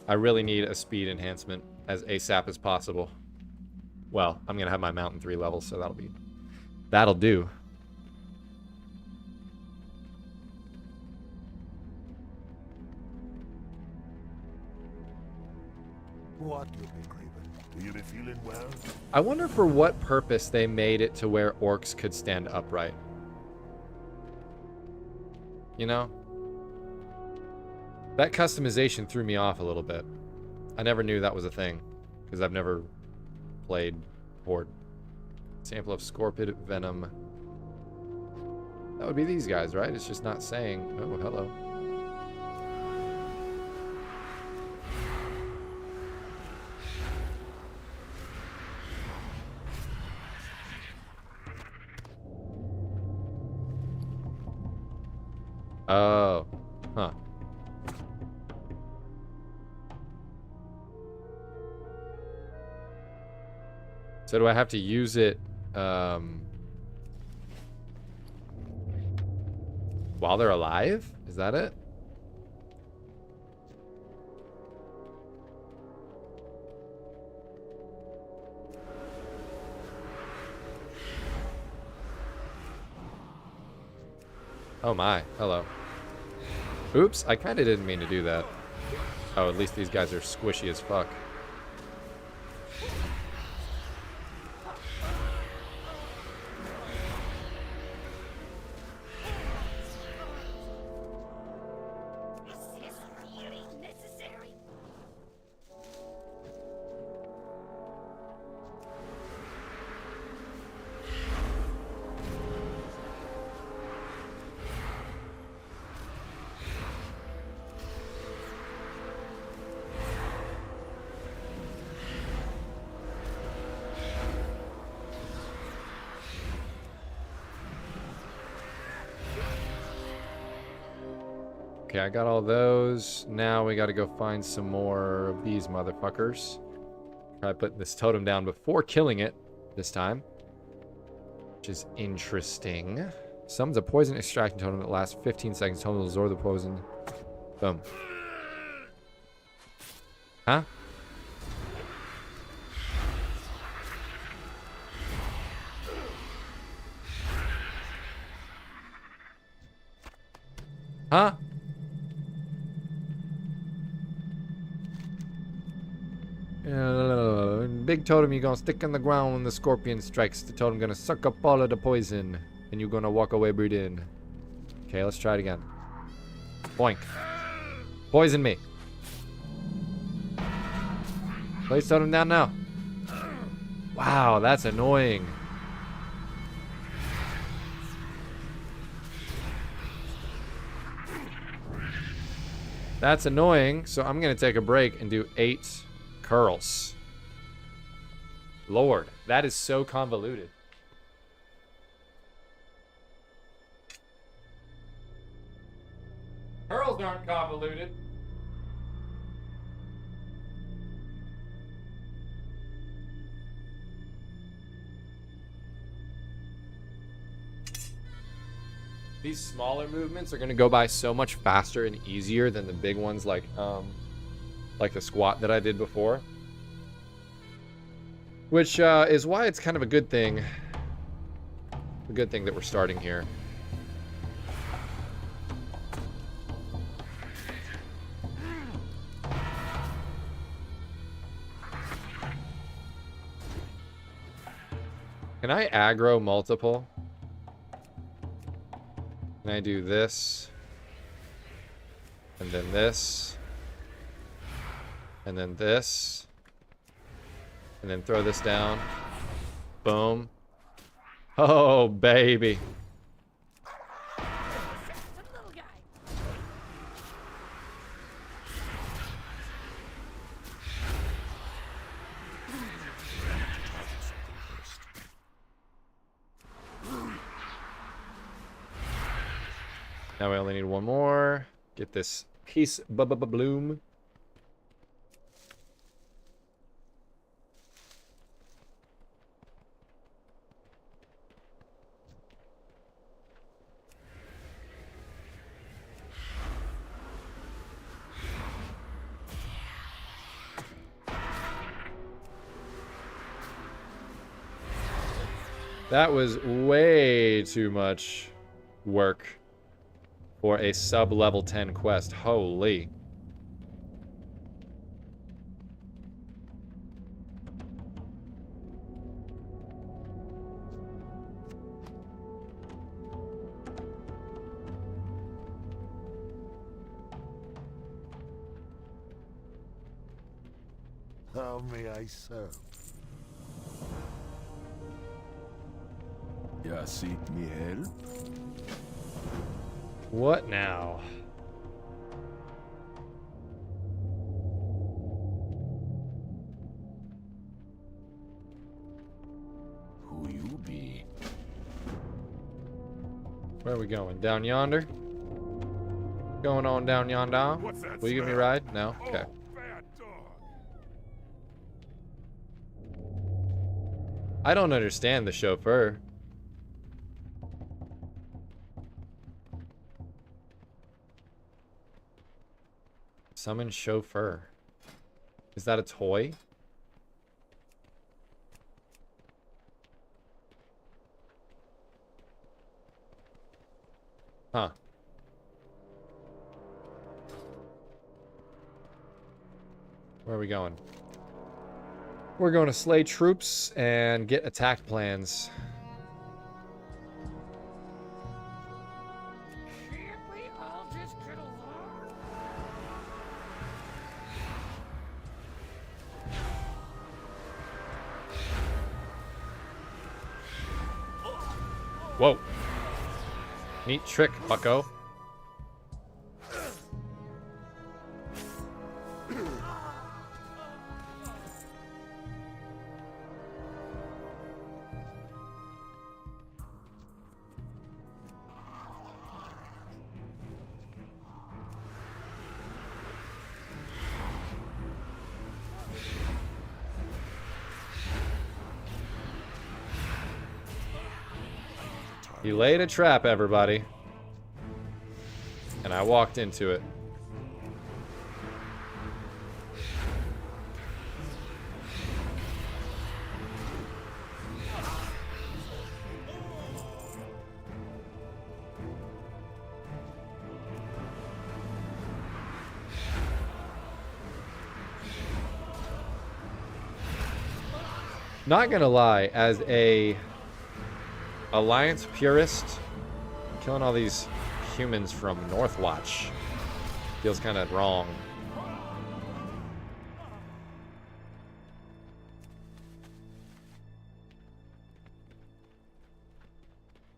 I really need a speed enhancement as ASAP as possible. Well, I'm gonna have my mountain 3 levels, so that'll do. What do you think, Raven? Do you be feeling well? I wonder for what purpose they made it to where orcs could stand upright. You know? That customization threw me off a little bit. I never knew that was a thing, because I've never played Horde. Sample of Scorpid Venom. That would be these guys, right? It's just not saying... Oh, hello. Oh. Huh. So do I have to use it while they're alive? Is that it? Oh my, hello. Oops, I kind of didn't mean to do that. Oh, at least these guys are squishy as fuck. Is this really necessary? Okay, I got all those. Now we got to go find some more of these motherfuckers. Try putting this totem down before killing it this time, which is interesting. Summons a poison extraction totem that lasts 15 seconds. Totem will absorb the poison. Boom. Huh? Huh? Big totem, you gonna stick in the ground when the scorpion strikes. The totem gonna suck up all of the poison, and you gonna walk away breathing. Okay, let's try it again. Boink. Poison me. Place totem down now. Wow, that's annoying. That's annoying, so I'm gonna take a break and do 8 curls. Lord, that is so convoluted. Curls aren't convoluted. These smaller movements are gonna go by so much faster and easier than the big ones like the squat that I did before. Which is why it's kind of a good thing. A good thing that we're starting here. Can I aggro multiple? Can I do this? And then this? And then this? And then throw this down. Boom. Oh, baby. Some little guy. Now we only need one more. Get this piece bloom. That was way too much work for a sub-level 10 quest. Holy. How may I serve? Ya seek me help? What now? Who you be? Where are we going? Down yonder? Going on down yonder? What's that Will you give me a smell? ride? No? Okay. Oh, bad dog. I don't understand the chauffeur. Summon chauffeur. Is that a toy? Huh. Where are we going? We're going to slay troops and get attack plans. Can't we all just get along? Whoa. Neat trick, bucko. He laid a trap, everybody. And I walked into it. Not gonna lie, as a Alliance purist, killing all these humans from Northwatch feels kind of wrong.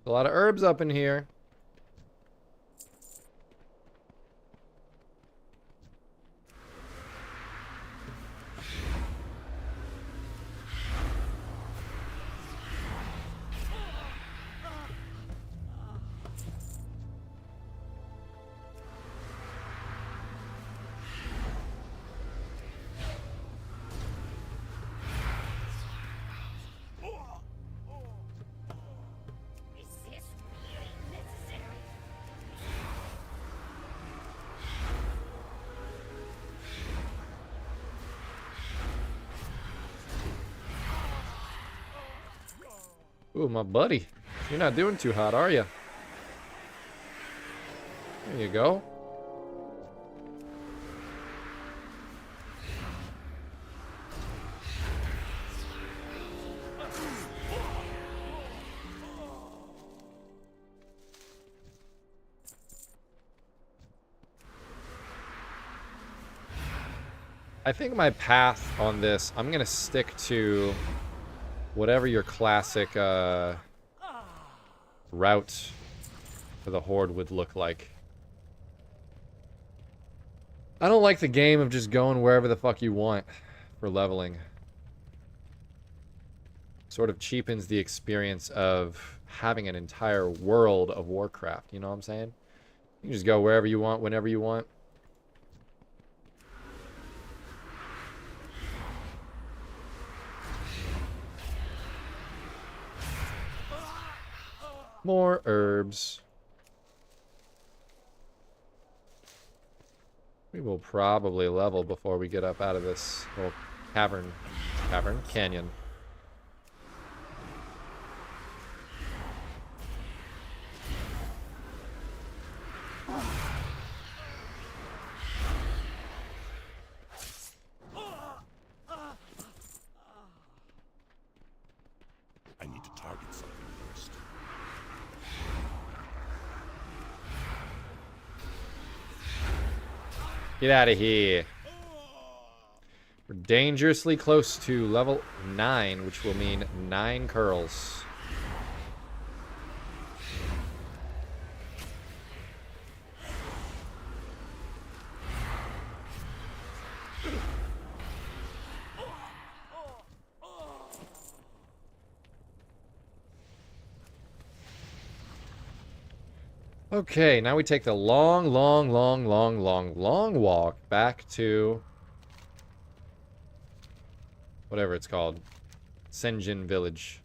A lot of herbs up in here. Is this really necessary? Ooh, my buddy. You're not doing too hot, are you? There you go. I think my path on this, I'm gonna stick to whatever your classic route for the Horde would look like. I don't like the game of just going wherever the fuck you want for leveling. Sort of cheapens the experience of having an entire world of Warcraft, you know what I'm saying? You can just go wherever you want, whenever you want. More herbs. We will probably level before we get up out of this little canyon. I need to target something first. Get out of here. We're dangerously close to level 9, which will mean 9 curls. Okay, now we take the long walk back to whatever it's called. Senjin Village.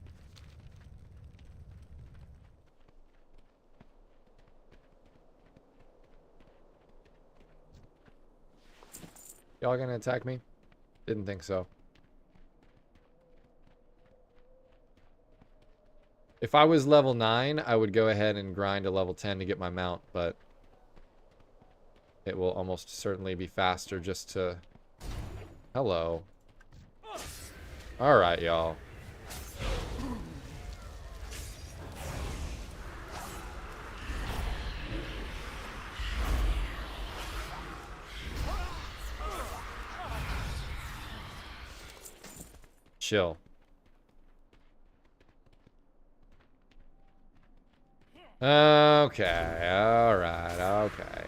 Y'all gonna attack me? Didn't think so. If I was level 9, I would go ahead and grind to level 10 to get my mount, but it will almost certainly be faster just to... Hello. Alright, y'all. Chill. Okay, alright, okay.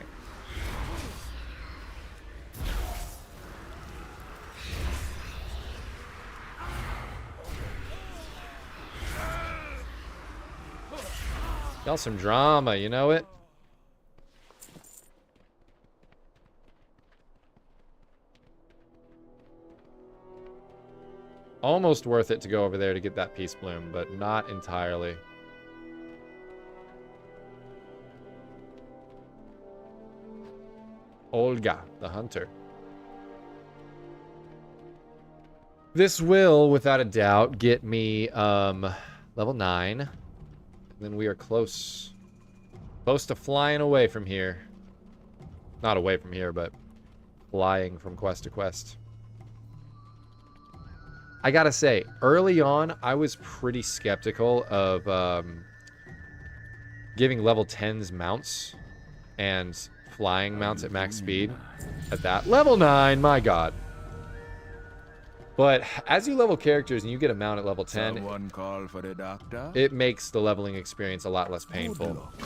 Y'all some drama, you know it? Almost worth it to go over there to get that Peace Bloom, but not entirely. Olga, the hunter. This will, without a doubt, get me level 9. And then we are close to flying away from here. Not away from here, but flying from quest to quest. I gotta say, early on, I was pretty skeptical of giving level 10s mounts and flying mounts at max speed at that. Level 9, my god. But as you level characters and you get a mount at level 10, Someone call for the doctor. it makes the leveling experience a lot less Good painful. luck,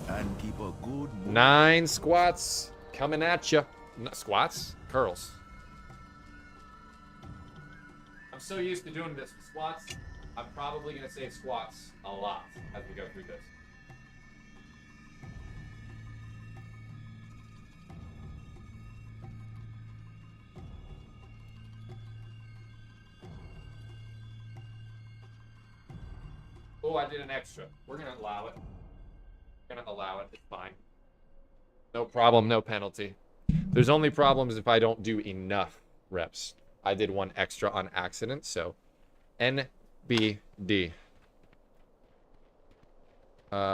and keep a good mood. 9 squats coming at you. Squats? Curls. I'm so used to doing this with squats, I'm probably going to say squats a lot as we go through this. Oh, I did an extra. We're going to allow it. We're going to allow it. It's fine. No problem, no penalty. There's only problems if I don't do enough reps. I did one extra on accident, so NBD.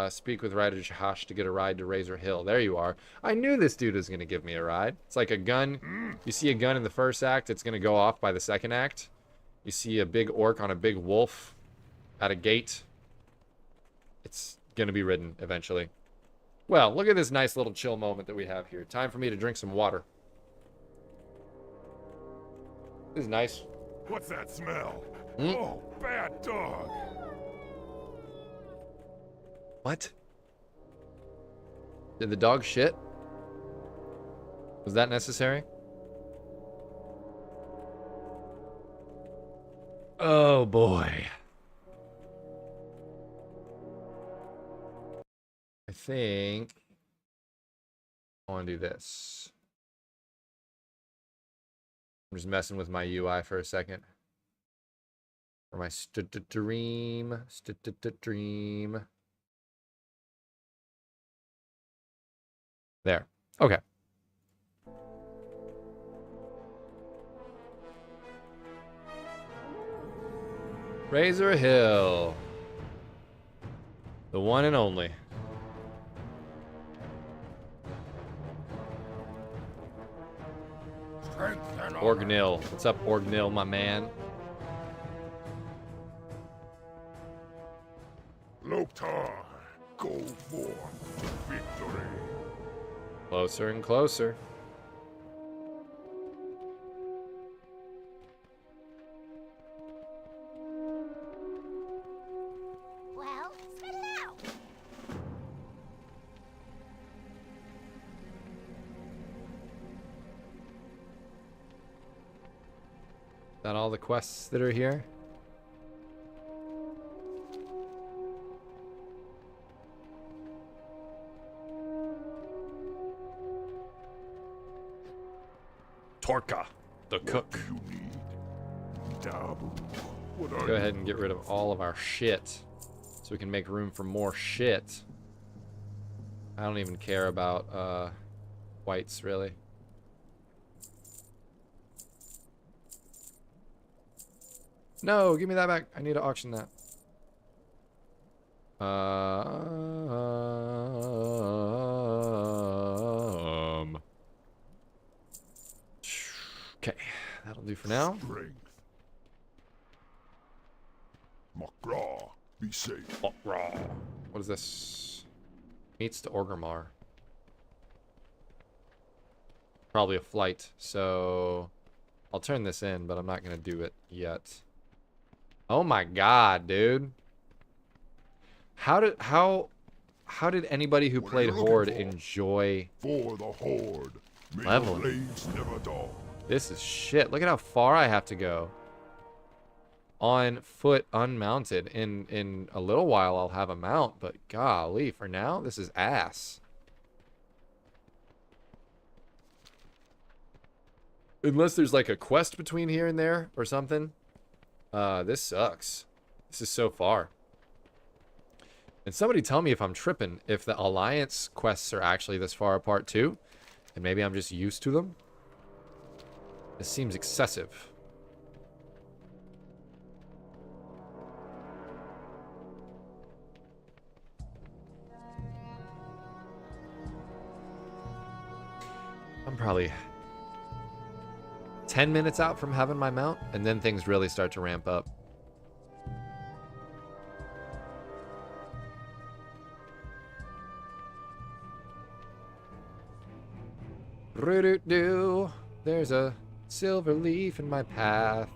Speak with Ryder Jahash to get a ride to Razor Hill. There you are. I knew this dude was going to give me a ride. It's like a gun. You see a gun in the first act, it's going to go off by the second act. You see a big orc on a big wolf at a gate. It's going to be ridden eventually. Well, look at this nice little chill moment that we have here. Time for me to drink some water. This is nice. What's that smell? Oh, bad dog. What? Did the dog shit? Was that necessary? Oh boy. I think I want to do this. I'm just messing with my UI for a second. For my dream. There. Okay. Razor Hill. The one and only. Strength and honor. Orgnil. What's up, Orgnil, my man? Loktar, go forth to victory. Closer and closer. Well, spit it out. Is that all the quests that are here? Torka, the cook. What do you need? Dabu. What are Go you? ahead and get rid of all of our shit so we can make room for more shit. I don't even care about whites, really. No, give me that back. I need to auction that. Okay, that'll do for now. Strength. Makra, be safe. What is this? Meets to Orgrimmar. Probably a flight, so I'll turn this in, but I'm not gonna do it yet. Oh my god, dude. How did anybody who What are played you looking Horde for? enjoy For the Horde. May Level. the blades never dull. this? Is shit. Look at how far I have to go. On foot, unmounted. In a little while, I'll have a mount, but golly, for now, this is ass. Unless there's like a quest between here and there or something. This sucks. This is so far. And somebody tell me if I'm tripping, if the Alliance quests are actually this far apart too. And maybe I'm just used to them. This seems excessive. I'm probably 10 minutes out from having my mount, and then things really start to ramp up. Roo-doo-doo. There's a silver leaf in my path.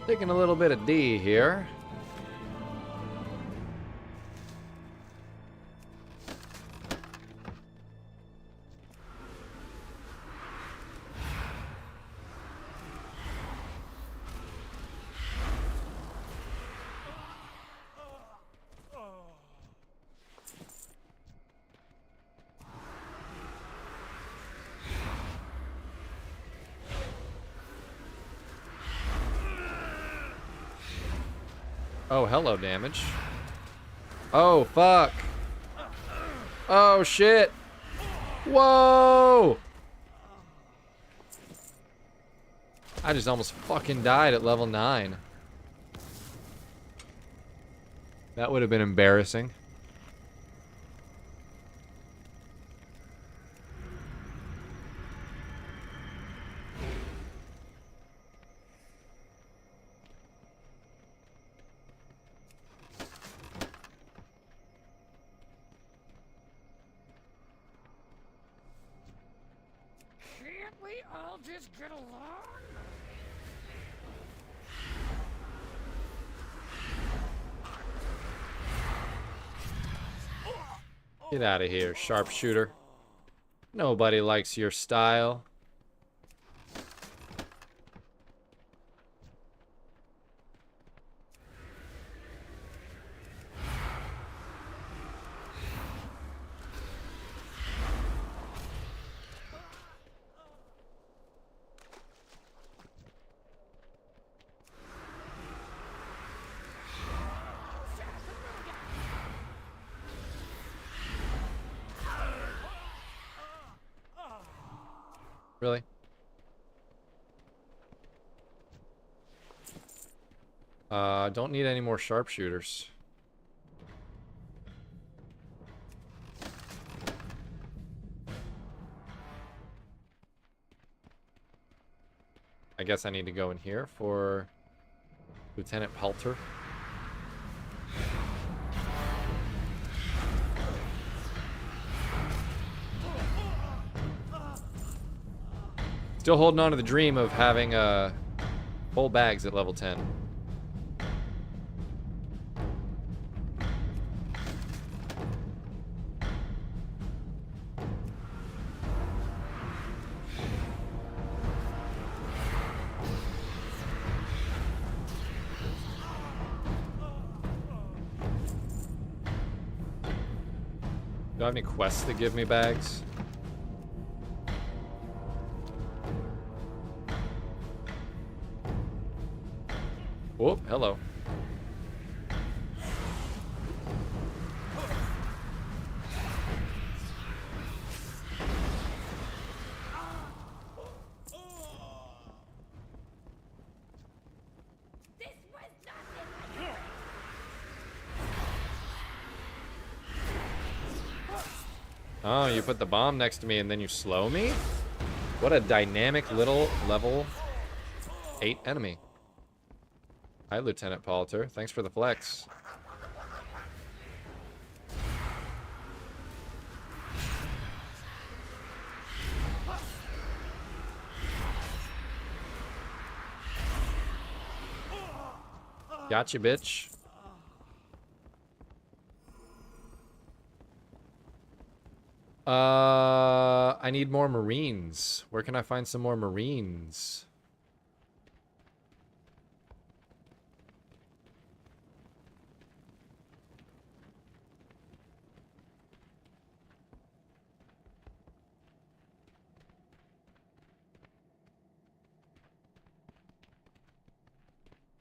Taking a little bit of D here. Oh, hello, damage. Oh, fuck. Oh, shit. Whoa! I just almost fucking died at level 9. That would have been embarrassing. Can't we all just get along? Get out of here, sharpshooter. Nobody likes your style. Really? Don't need any more sharpshooters. I guess I need to go in here for Lieutenant Palter. Still holding on to the dream of having full bags at level 10. Do I have any quests that give me bags? Oh, hello. Oh, you put the bomb next to me and then you slow me? What a dynamic little level 8 enemy. Hi, Lieutenant Palter. Thanks for the flex. Gotcha, bitch. I need more Marines. Where can I find some more Marines?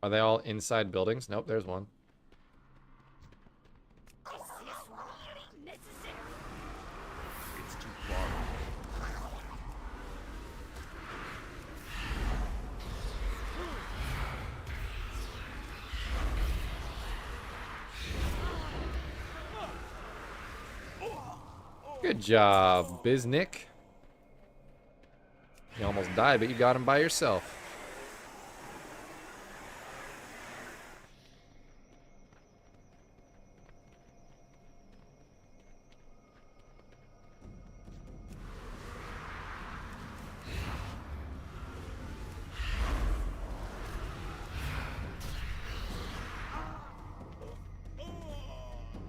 Are they all inside buildings? Nope, there's one. Is this really necessary? It's too far. Good job, Biznick. You almost died, but you got him by yourself.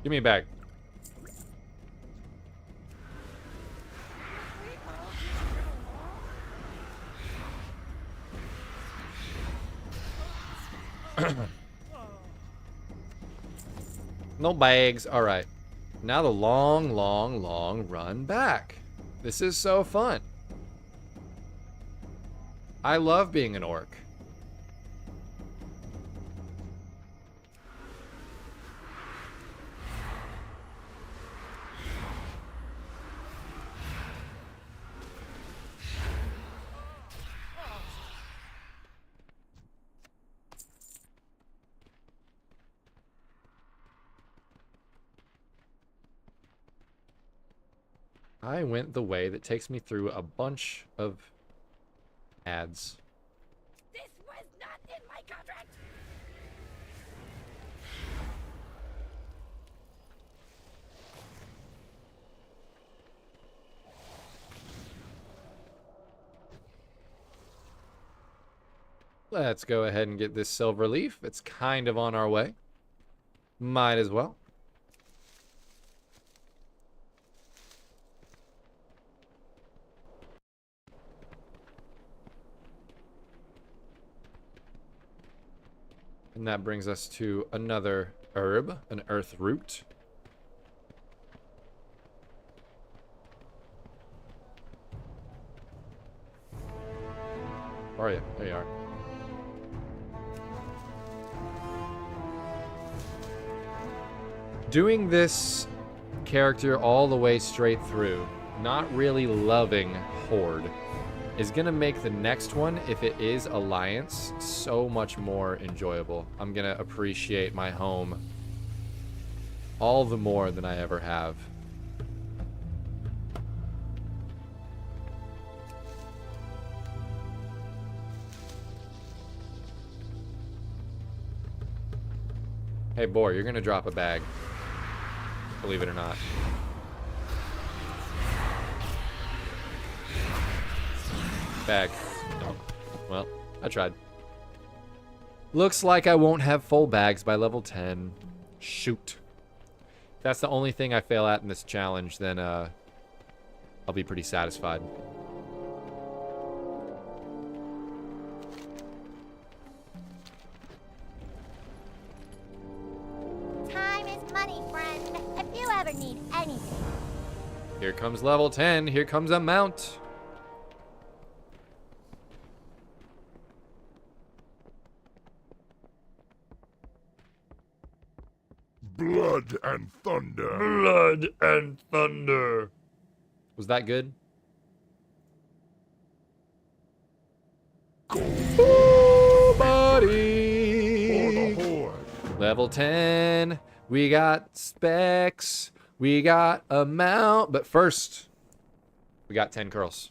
Give me a bag. No bags. All right. Now the long, long, long run back. This is so fun. I love being an orc. I went the way that takes me through a bunch of ads. This was not in my contract. Let's go ahead and get this silver leaf. It's kind of on our way. Might as well. And that brings us to another herb, an earth root. Where are you? There you are. Doing this character all the way straight through, not really loving Horde, is gonna make the next one, if it is Alliance, so much more enjoyable. I'm gonna appreciate my home all the more than I ever have. Hey, boy, you're gonna drop a bag. Believe it or not. Bag. No. Well, I tried. Looks like I won't have full bags by level 10. Shoot. If that's the only thing I fail at in this challenge, then I'll be pretty satisfied. Time is money, friend. If you ever need anything. Here comes level 10. Here comes a mount. Blood and thunder. Blood and thunder. Was that good? Ooh, buddy. For the horde. Level 10. We got specs. We got a mount. But first, we got 10 curls.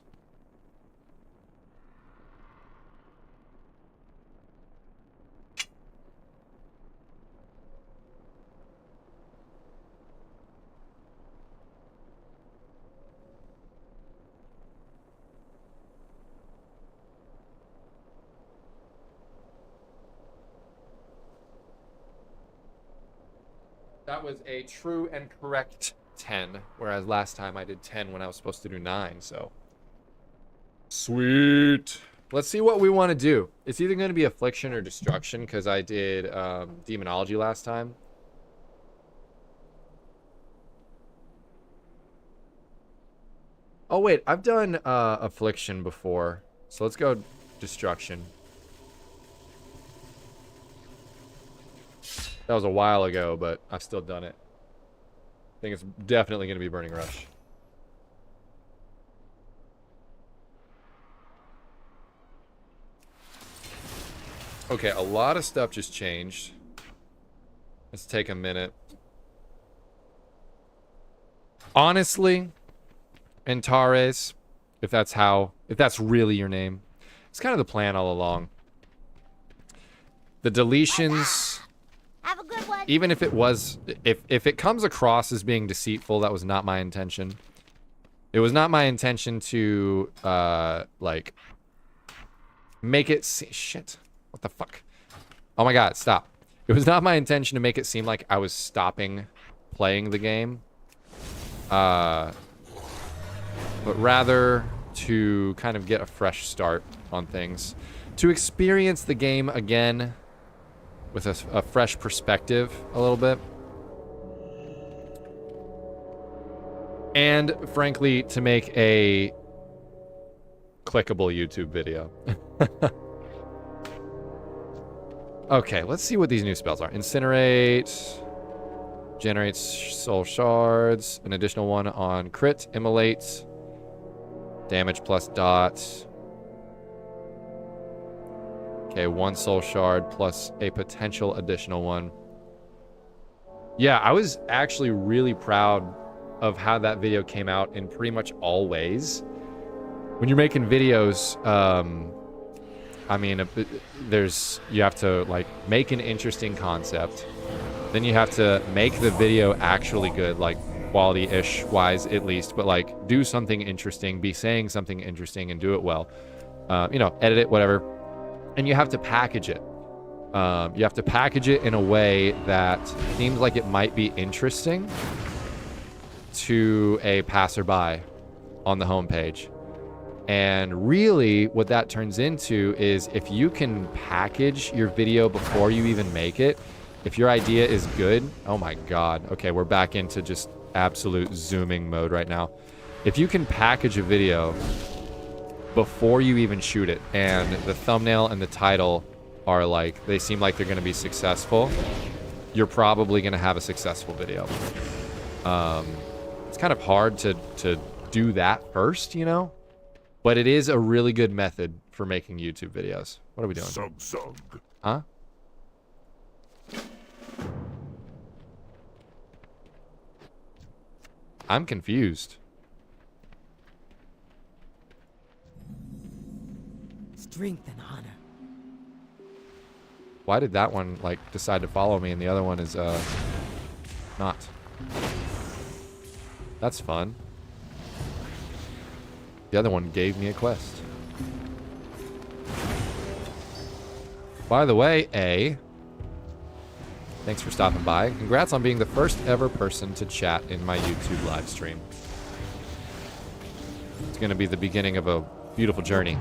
That was a true and correct 10, whereas last time I did 10 when I was supposed to do 9, so. Sweet. Let's see what we want to do. It's either going to be Affliction or Destruction, because I did Demonology last time. Oh, wait, I've done Affliction before, so let's go Destruction. That was a while ago, but I've still done it. I think it's definitely going to be Burning Rush. Okay, a lot of stuff just changed. Let's take a minute. Honestly, Antares, if that's really your name, it's kind of the plan all along. The deletions, Have a good one. even if it was, if it comes across as being deceitful, that was not my intention. It was not my intention to, like, make it shit. What the fuck? Oh my god, stop. It was not my intention to make it seem like I was stopping playing the game. But rather to kind of get a fresh start on things. To experience the game again with a fresh perspective a little bit. And frankly, to make a clickable YouTube video. Okay, let's see what these new spells are. Incinerate. Generates soul shards. An additional one on crit. Immolate. Damage plus dot. Okay, 1 soul shard plus a potential additional one. Yeah, I was actually really proud of how that video came out in pretty much all ways. When you're making videos, I mean, you have to, like, make an interesting concept. Then you have to make the video actually good, like, quality-ish wise at least. But, like, do something interesting, be saying something interesting, and do it well. You know, edit it, whatever. And you have to package it. You have to package it in a way that seems like it might be interesting to a passerby on the homepage. And really, what that turns into is if you can package your video before you even make it, if your idea is good, oh my god. Okay, we're back into just absolute zooming mode right now. If you can package a video before you even shoot it, and the thumbnail and the title are like, they seem like they're going to be successful, you're probably going to have a successful video. It's kind of hard to do that first, you know? But it is a really good method for making YouTube videos. What are we doing? Sug. Huh? I'm confused. Strength and honor. Why did that one, like, decide to follow me and the other one is, not? That's fun. The other one gave me a quest. By the way, A, thanks for stopping by. Congrats on being the first ever person to chat in my YouTube live stream. It's going to be the beginning of a beautiful journey.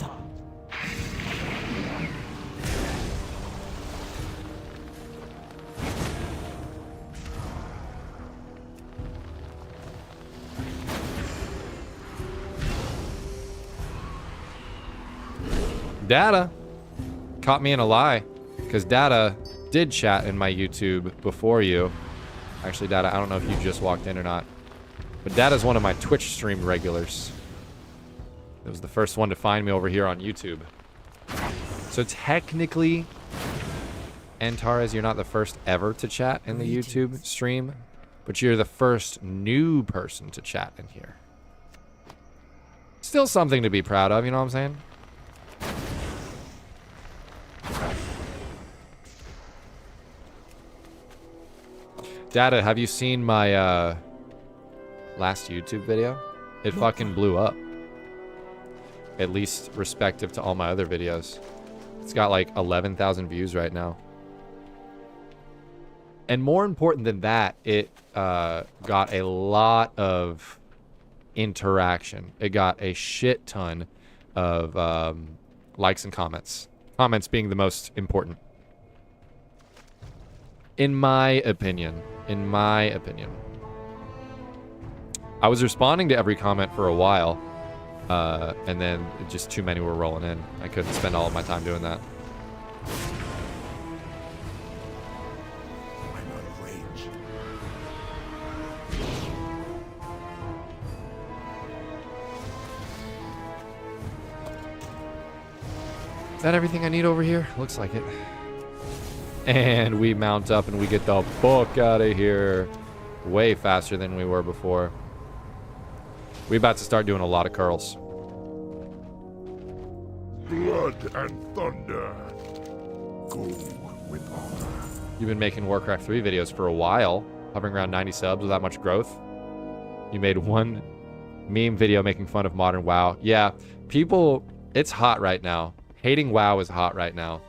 Data caught me in a lie, because Data did chat in my YouTube before you. Actually, Data, I don't know if you just walked in or not, but Data's one of my Twitch stream regulars. It was the first one to find me over here on YouTube. So technically, Antares, you're not the first ever to chat in the YouTube stream, but you're the first new person to chat in here. Still something to be proud of, you know what I'm saying? Data, have you seen my last YouTube video? It fucking blew up. At least respective to all my other videos. It's got like 11,000 views right now. And more important than that, it got a lot of interaction. It got a shit ton of likes and comments. Comments being the most important. In my opinion. In my opinion. I was responding to every comment for a while. And then just too many were rolling in. I couldn't spend all of my time doing that. Is that everything I need over here? Looks like it. And we mount up and we get the fuck out of here way faster than we were before. We're about to start doing a lot of curls. Blood and thunder. Go with honor. You've been making Warcraft 3 videos for a while, hovering around 90 subs without much growth. You made one meme video making fun of modern WoW. Yeah, people, it's hot right now. Hating WoW is hot right now.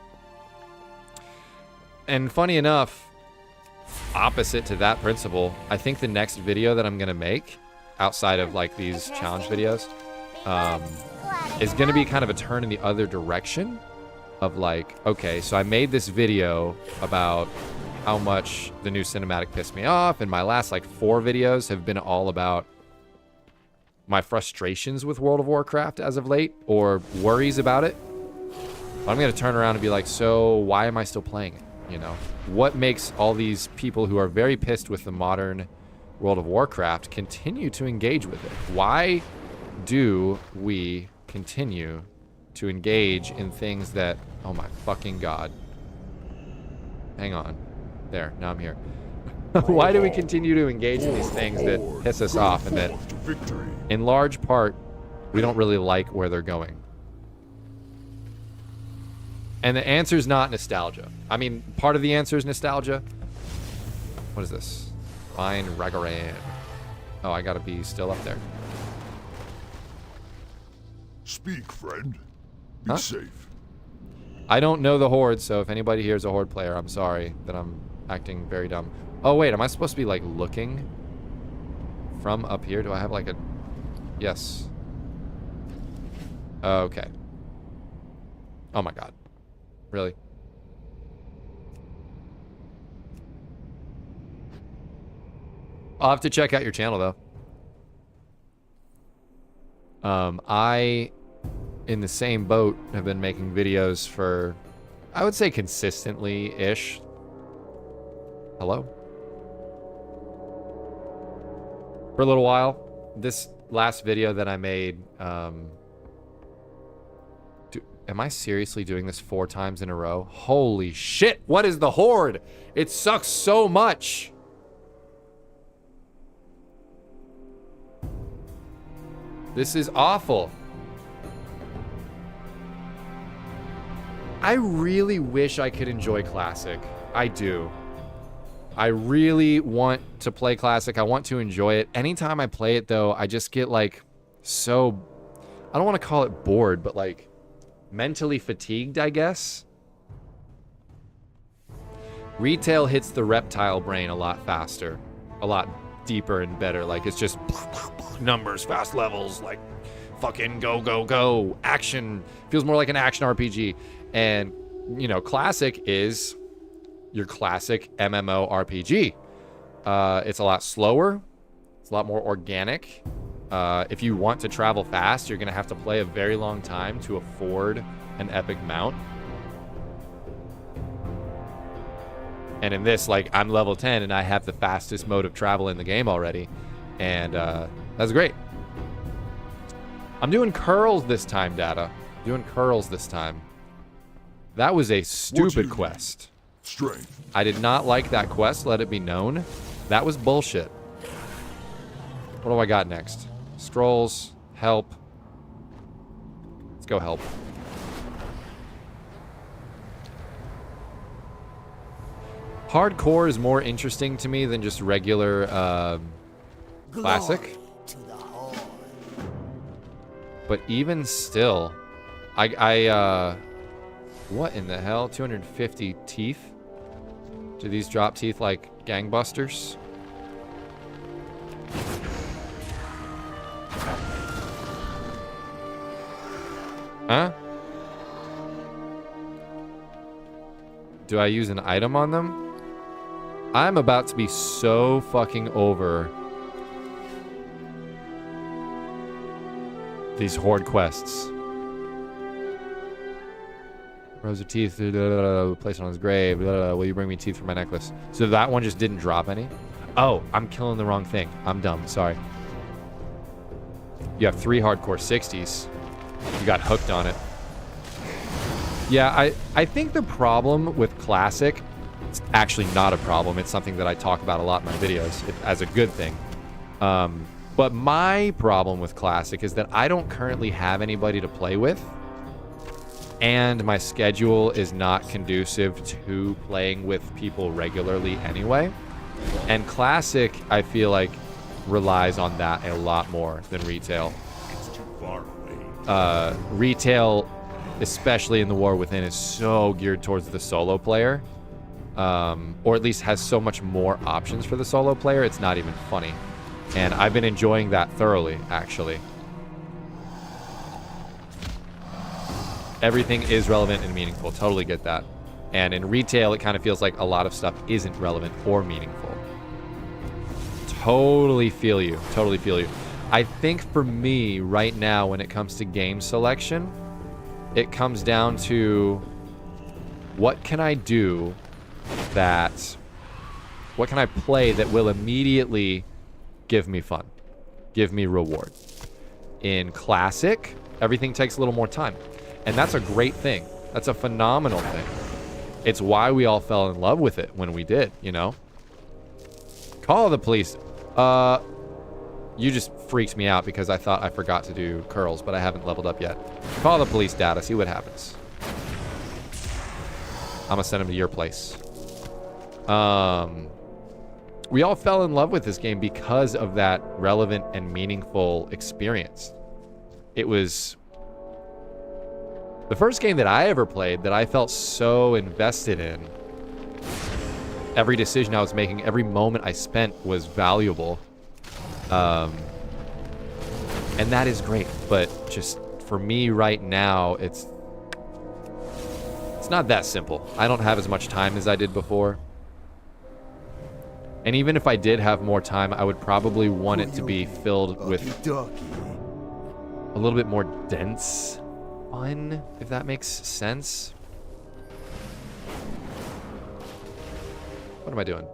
And funny enough, opposite to that principle, I think the next video that I'm going to make, outside of like these challenge videos, is going to be kind of a turn in the other direction of like, okay, so I made this video about how much the new cinematic pissed me off, and my last like 4 videos have been all about my frustrations with World of Warcraft as of late, or worries about it. But I'm going to turn around and be like, so why am I still playing it? You know, what makes all these people who are very pissed with the modern World of Warcraft continue to engage with it? Why do we continue to engage in things that, oh my fucking god. Hang on. There, now I'm here. Why do we continue to engage in these things that piss us off and that, in large part, we don't really like where they're going? And the answer is not nostalgia. I mean, part of the answer is nostalgia. What is this? Find Ragaran. Oh, I gotta be still up there. Speak, friend. Be Huh? safe. I don't know the Horde, so if anybody here is a Horde player, I'm sorry that I'm acting very dumb. Oh, wait, am I supposed to be, like, looking from up here? Do I have, like, a... Yes. Okay. Oh, my God. Really? I'll have to check out your channel, though. I, in the same boat, have been making videos for, I would say consistently-ish. Hello? For a little while. This last video that I made, am I seriously doing this 4 times in a row? Holy shit, what is the Horde? It sucks so much. This is awful. I really wish I could enjoy Classic. I do. I really want to play Classic. I want to enjoy it. Anytime I play it, though, I just get, like, so... I don't want to call it bored, but, like, mentally fatigued, I guess. Retail hits the reptile brain a lot faster. A lot deeper and better. Like, it's just numbers, fast levels, like, fucking go, go, go. Action. Feels more like an action RPG. And, you know, Classic is your classic MMORPG. It's a lot slower. It's a lot more organic. If you want to travel fast, you're going to have to play a very long time to afford an epic mount. And in this, like, I'm level 10 and I have the fastest mode of travel in the game already. And that's great. I'm doing curls this time, Data. Doing curls this time. That was a stupid quest. Strength. I did not like that quest, let it be known. That was bullshit. What do I got next? Scrolls, help. Let's go help. Hardcore is more interesting to me than just regular Classic. But even still, what in the hell? 250 teeth? Do these drop teeth like gangbusters? Huh? Do I use an item on them? I'm about to be so fucking over these Horde quests. Rows of teeth, place it on his grave, will you bring me teeth for my necklace? So that one just didn't drop any? Oh, I'm killing the wrong thing. I'm dumb, sorry. You have 3 hardcore 60s. You got hooked on it. Yeah, I think the problem with Classic, it's actually not a problem. It's something that I talk about a lot in my videos as a good thing. But my problem with Classic is that I don't currently have anybody to play with. And my schedule is not conducive to playing with people regularly anyway. And Classic, I feel like, relies on that a lot more than Retail. It's too far away. Retail, especially in the War Within, is so geared towards the solo player. Or at least has so much more options for the solo player, it's not even funny. And I've been enjoying that thoroughly, actually. Everything is relevant and meaningful. Totally get that. And in Retail, it kind of feels like a lot of stuff isn't relevant or meaningful. Totally feel you. Totally feel you. I think for me, right now, when it comes to game selection, it comes down to what can I do that... What can I play that will immediately give me fun? Give me reward. In Classic, everything takes a little more time. And that's a great thing. That's a phenomenal thing. It's why we all fell in love with it when we did, you know? Call the police. You just freaked me out because I thought I forgot to do curls, but I haven't leveled up yet. Call the police, Data. See what happens. I'm gonna send him to your place. We all fell in love with this game because of that relevant and meaningful experience. It was the first game that I ever played that I felt so invested in. Every decision I was making, every moment I spent was valuable. And that is great. But just for me right now, it's not that simple. I don't have as much time as I did before. And even if I did have more time, I would probably want it to be filled with a little bit more dense fun, if that makes sense. What am I doing?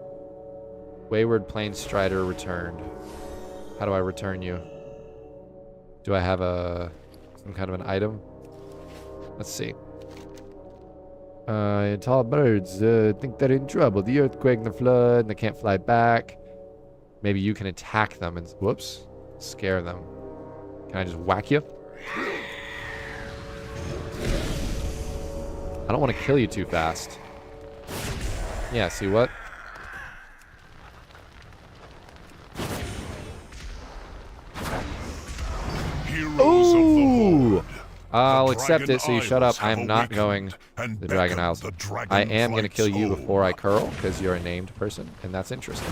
Wayward Plains Strider returned. How do I return you? Do I have some kind of an item? Let's see. Tall birds think they're in trouble. The earthquake and the flood, and they can't fly back. Maybe you can attack them and, whoops, scare them. Can I just whack you? I don't want to kill you too fast. Yeah, see what? Ooh! I'll accept it, so you shut up. I am not going to the Dragon Isles. I am going to kill you before I curl, because you're a named person, and that's interesting.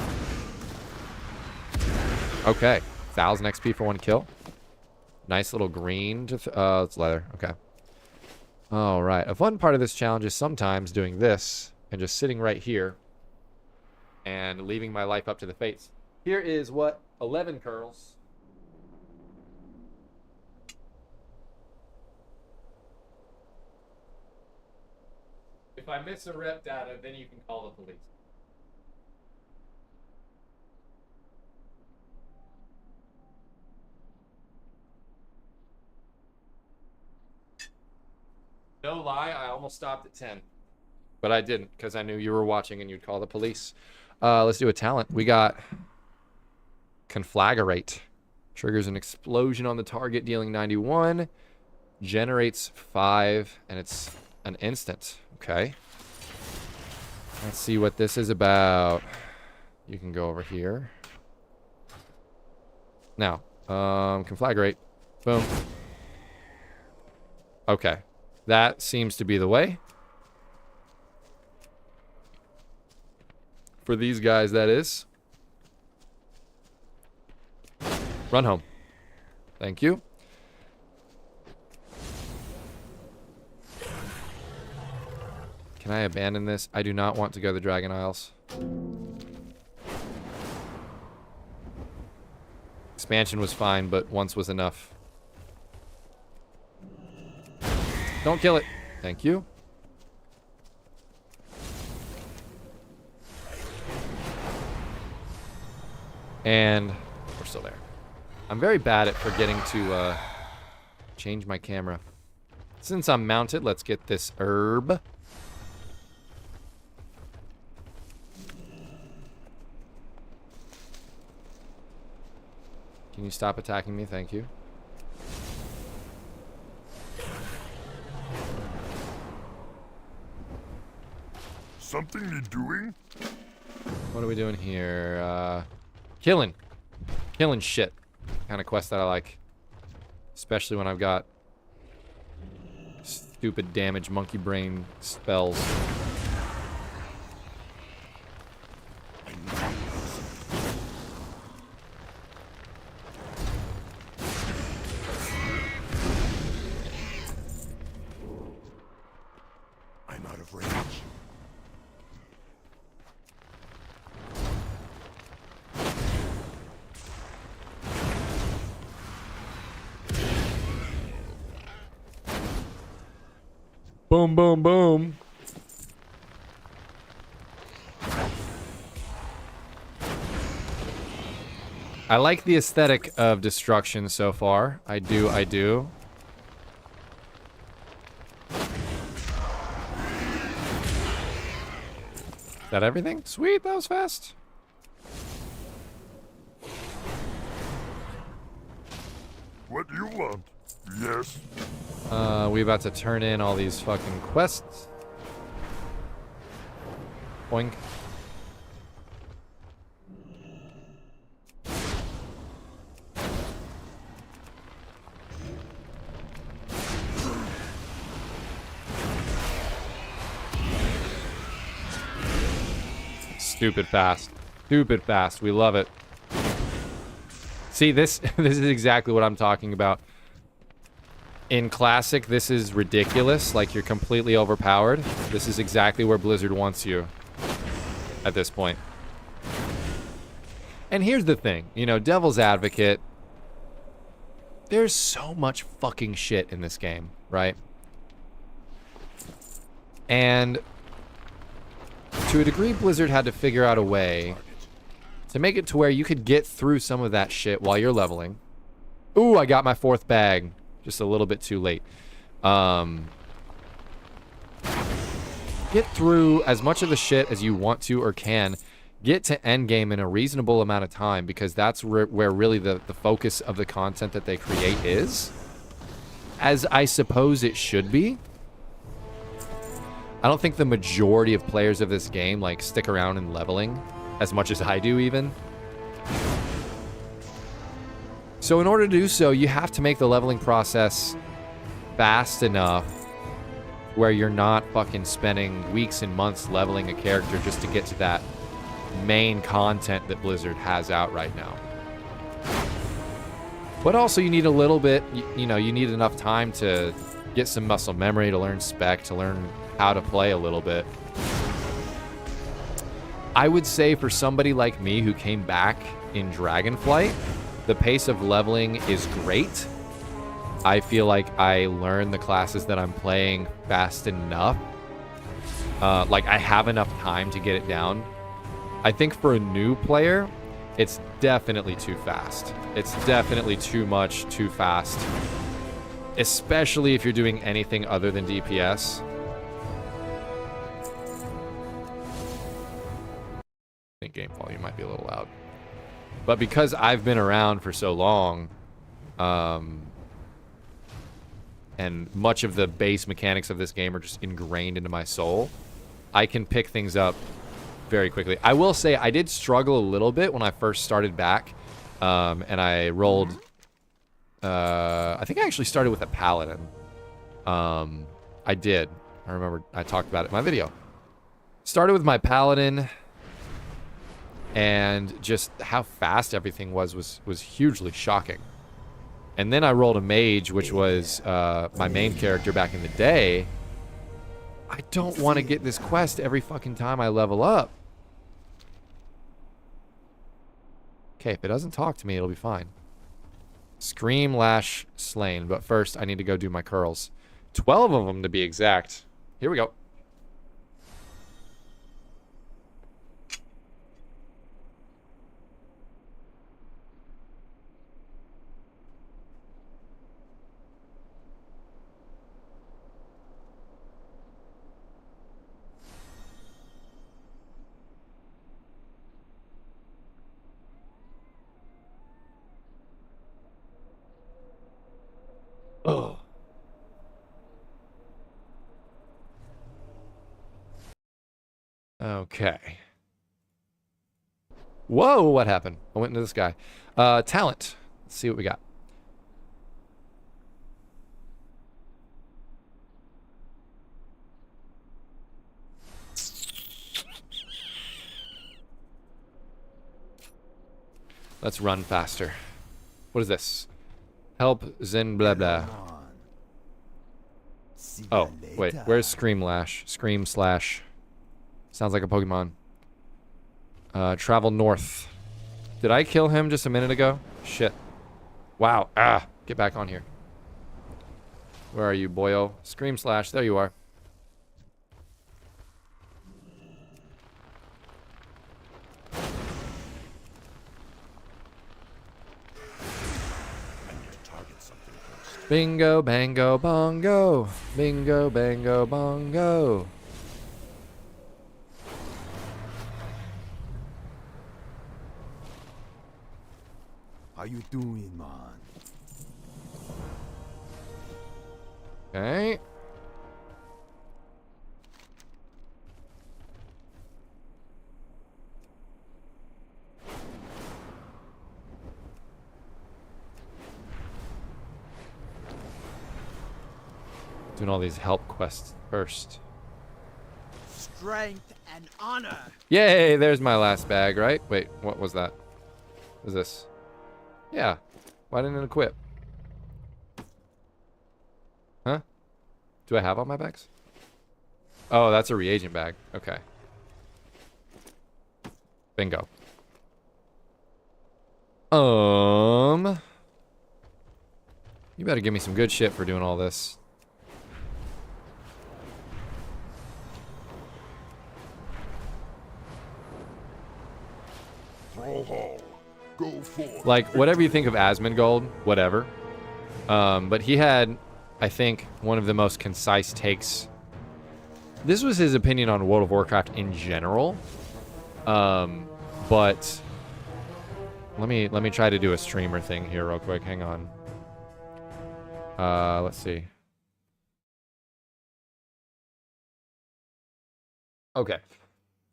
Okay. 1,000 XP for one kill. Nice little green. It's leather. Okay. All right. A fun part of this challenge is sometimes doing this and just sitting right here and leaving my life up to the fates. Here is what? 11 curls. If I miss a rep data, then you can call the police. No lie, I almost stopped at 10. But I didn't, because I knew you were watching and you'd call the police. Let's do a talent. We got Conflagrate. Triggers an explosion on the target, dealing 91. Generates 5, and it's an instant. Okay. Let's see what this is about. You can go over here. Now, Conflagrate. Boom. Okay. That seems to be the way. For these guys, that is. Run home. Thank you. Can I abandon this? I do not want to go to the Dragon Isles. Expansion was fine, but once was enough. Don't kill it. Thank you. And we're still there. I'm very bad at forgetting to change my camera. Since I'm mounted, let's get this herb. Can you stop attacking me? Thank you. Something need doing? What are we doing here? Killing. Killing shit. Kind of quest that I like. Especially when I've got stupid damage monkey brain spells. I'm out of range. Boom, boom, boom. I like the aesthetic of destruction so far. I do, I do. Is that everything? Sweet, that was fast. What do you want? Yes. We about to turn in all these fucking quests. Boink. Stupid fast. Stupid fast. We love it. See, this is exactly what I'm talking about. In Classic, this is ridiculous. Like, you're completely overpowered. This is exactly where Blizzard wants you at this point. And here's the thing. You know, Devil's Advocate. There's so much fucking shit in this game, right? And to a degree, Blizzard had to figure out a way to make it to where you could get through some of that shit while you're leveling. Ooh, I got my 4th bag. Just a little bit too late. Get through as much of the shit as you want to or can. Get to endgame in a reasonable amount of time, because that's where really the focus of the content that they create is. As I suppose it should be. I don't think the majority of players of this game like stick around in leveling as much as I do even. So in order to do so, you have to make the leveling process fast enough where you're not fucking spending weeks and months leveling a character just to get to that main content that Blizzard has out right now. But also you need a little bit, you know, you need enough time to get some muscle memory, to learn spec, to learn how to play a little bit. I would say for somebody like me who came back in Dragonflight, the pace of leveling is great. I feel like I learn the classes that I'm playing fast enough. Like, I have enough time to get it down. I think for a new player, it's definitely too fast. It's definitely too much, too fast. Especially if you're doing anything other than DPS. I think game volume might be a little loud. But because I've been around for so long, and much of the base mechanics of this game are just ingrained into my soul, I can pick things up very quickly. I will say I did struggle a little bit when I first started back, and I rolled... I think I actually started with a Paladin. I did. I remember I talked about it in my video. Started with my Paladin... and just how fast everything was hugely shocking. And then I rolled a mage, which was my main character back in the day. I don't want to get this quest every fucking time I level up. Okay, if it doesn't talk to me, it'll be fine. Scream, lash, slain. But first, I need to go do my curls. 12 of them to be exact. Here we go. Oh. Okay. Whoa, what happened? I went into this guy. Talent. Let's see what we got. Let's run faster. What is this? Help Zen blah blah. Oh, wait. Where's Screamlash? Scream slash. Sounds like a Pokemon. Travel north. Did I kill him just a minute ago? Shit. Wow. Ah. Get back on here. Where are you, boyo? Scream slash. There you are. Bingo, bango, bongo. Bingo, bango, bongo. How you doing, man? Okay. Doing all these help quests first. Strength and honor. Yay, there's my last bag, right? Wait, what was that? What is this? Yeah. Why didn't it equip? Huh? Do I have all my bags? Oh, that's a reagent bag. Okay. Bingo. You better give me some good shit for doing all this. Thrallhall, go forth. Like, whatever you think of Asmongold, whatever. But he had, I think, one of the most concise takes. This was his opinion on World of Warcraft in general. But let me try to do a streamer thing here real quick. Hang on. Let's see. Okay.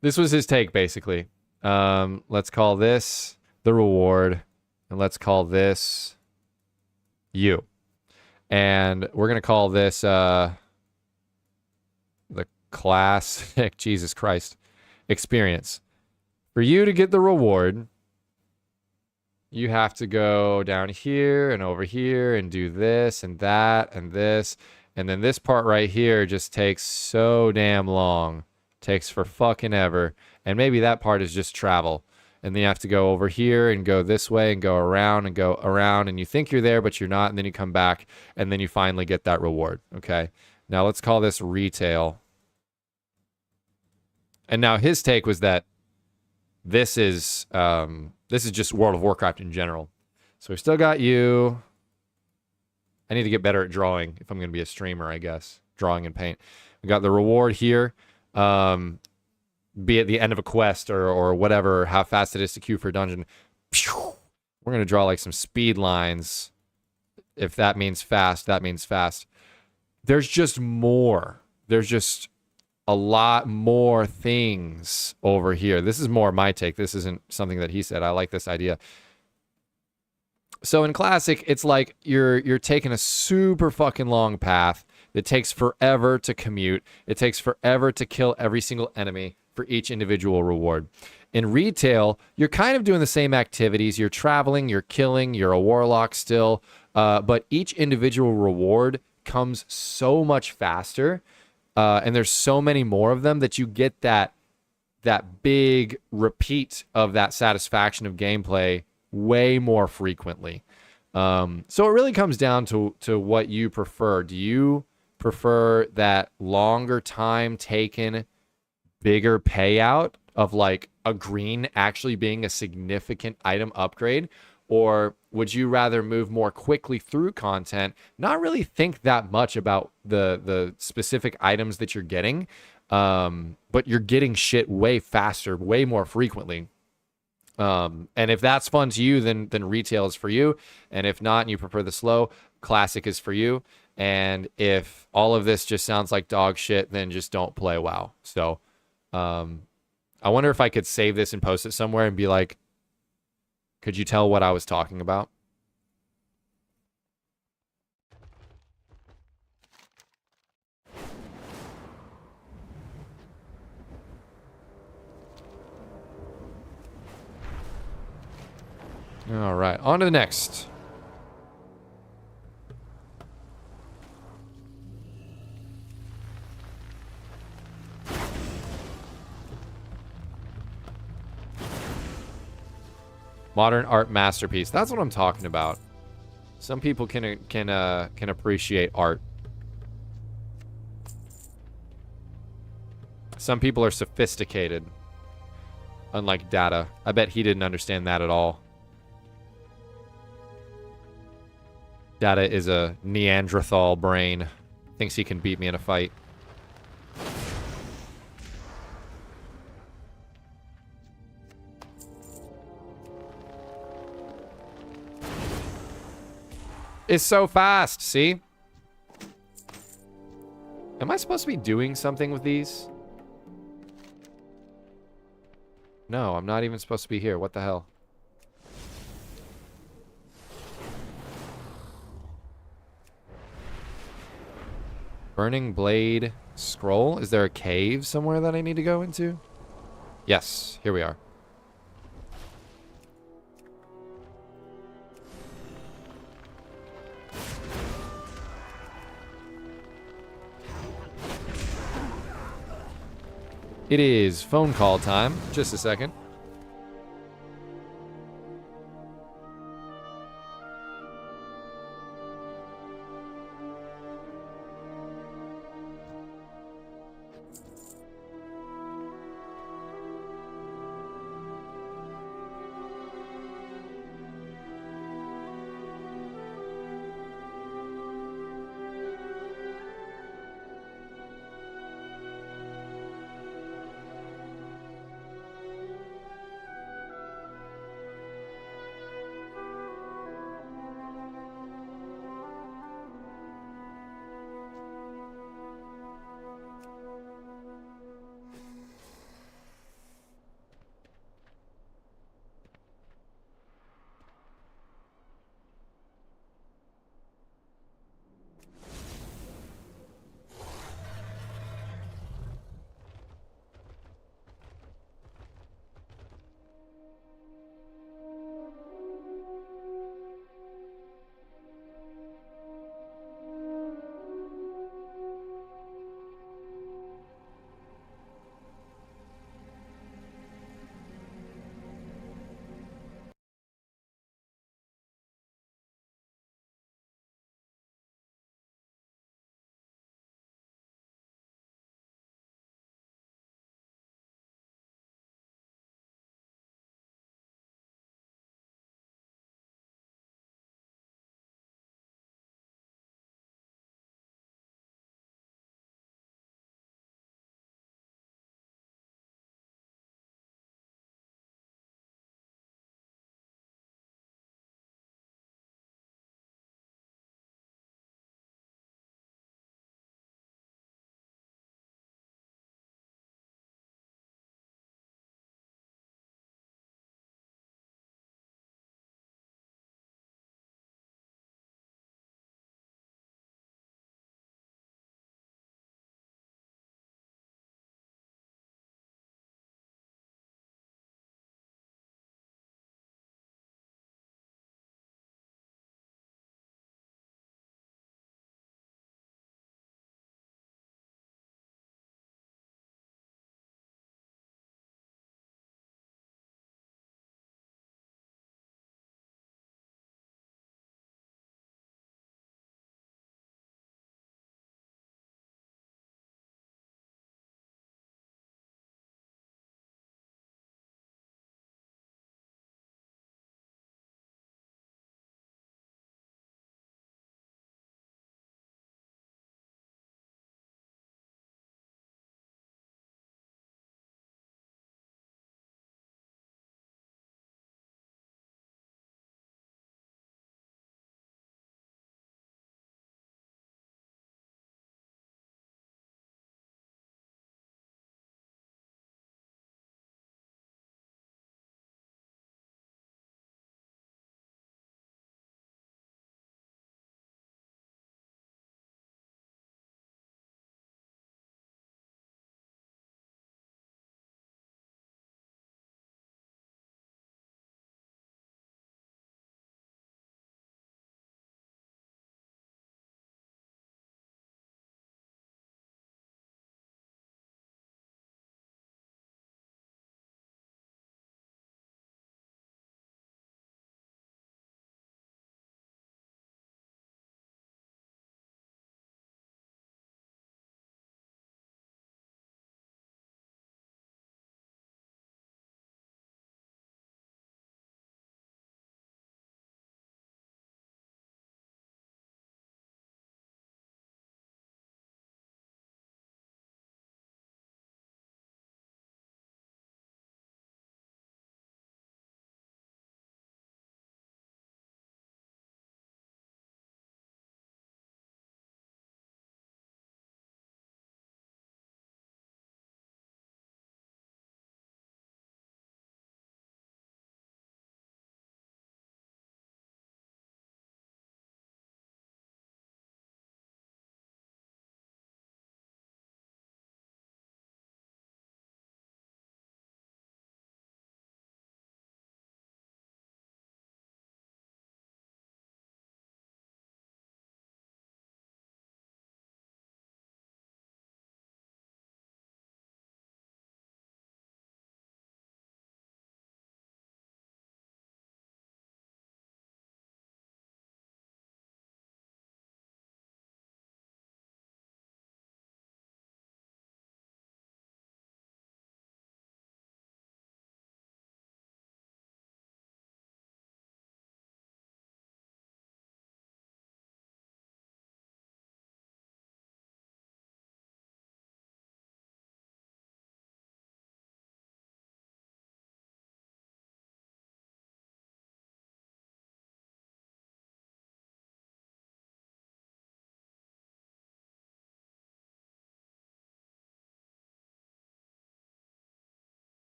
This was his take, basically. Let's call this the reward, and let's call this you. And we're going to call this the classic, Jesus Christ, experience. For you to get the reward, you have to go down here and over here and do this and that and this. And then this part right here just takes so damn long. Takes for fucking ever. And maybe that part is just travel. And then you have to go over here and go this way and go around and go around. And you think you're there, but you're not. And then you come back and then you finally get that reward. Okay. Now let's call this retail. And now his take was that this is just World of Warcraft in general. So we still got you. I need to get better at drawing if I'm going to be a streamer, I guess. Drawing in paint. We got the reward here. Be at the end of a quest or whatever, how fast it is to queue for a dungeon. We're going to draw like some speed lines. If that means fast, that means fast. There's just more. There's just a lot more things over here. This is more my take. This isn't something that he said. I like this idea. So in Classic, it's like you're taking a super fucking long path. It takes forever to commute. It takes forever to kill every single enemy for each individual reward. In Retail, you're kind of doing the same activities. You're traveling, you're killing, you're a warlock still, but each individual reward comes so much faster, and there's so many more of them that you get that big repeat of that satisfaction of gameplay way more frequently. So it really comes down to what you prefer. Do you prefer that longer time taken, bigger payout of like a green actually being a significant item upgrade? Or would you rather move more quickly through content, not really think that much about the specific items that you're getting, but you're getting shit way faster, way more frequently? And if that's fun to you, then retail is for you. And if not, and you prefer the slow, classic is for you. And if all of this just sounds like dog shit, then just don't play WoW. So I wonder if I could save this and post it somewhere and be like, could you tell what I was talking about? All right, on to the next. Modern art masterpiece. That's what I'm talking about. Some people can appreciate art. Some people are sophisticated. Unlike Data. I bet he didn't understand that at all. Data is a Neanderthal brain. Thinks he can beat me in a fight. It's so fast, see? Am I supposed to be doing something with these? No, I'm not even supposed to be here. What the hell? Burning Blade Scroll? Is there a cave somewhere that I need to go into? Yes, here we are. It is phone call time. Just a second.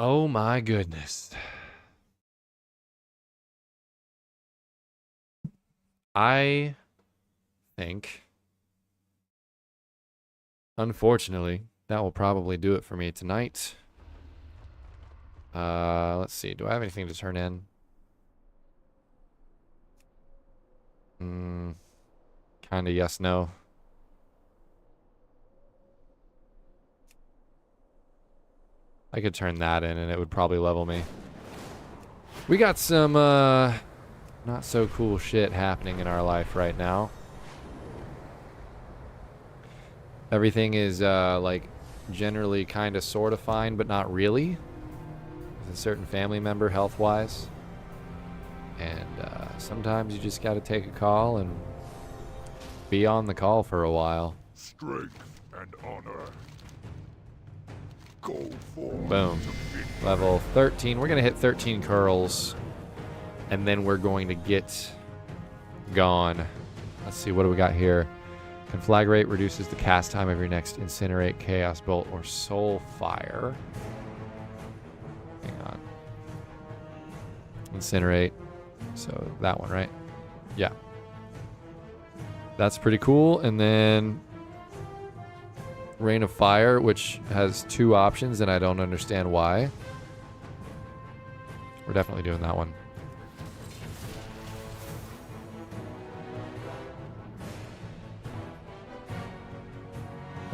Oh my goodness. I think, unfortunately, that will probably do it for me tonight. Let's see. Do I have anything to turn in? Kind of yes, no. I could turn that in and it would probably level me. We got some, not so cool shit happening in our life right now. Everything is, like, generally kind of sort of fine, but not really. With a certain family member health-wise. And, sometimes you just gotta take a call and be on the call for a while. Strength and honor. Go forth. Boom. to victory. Level 13. We're going to hit 13 curls. And then we're going to get gone. Let's see, what do we got here? Conflagrate reduces the cast time of your next Incinerate, Chaos Bolt, or Soul Fire. Hang on. Incinerate. So that one, right? Yeah. That's pretty cool. And then Rain of Fire, which has 2 options, and I don't understand why. We're definitely doing that one.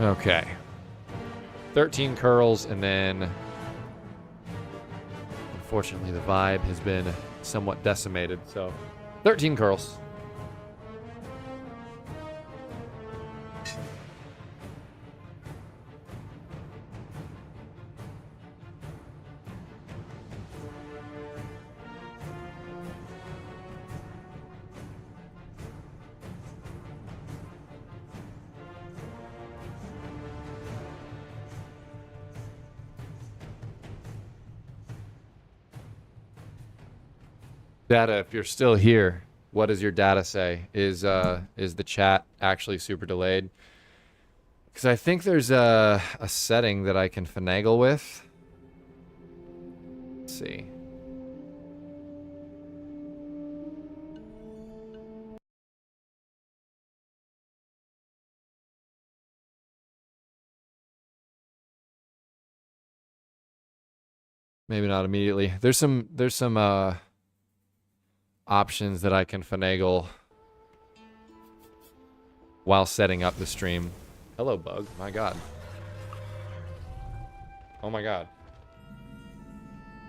Okay. 13 curls, and then unfortunately the vibe has been somewhat decimated, so 13 curls. Data, if you're still here, what does your data say? Is the chat actually super delayed? Because I think there's a setting that I can finagle with. Let's see. Maybe not immediately. There's some options that I can finagle while setting up the stream. Hello, bug. My God. Oh my God.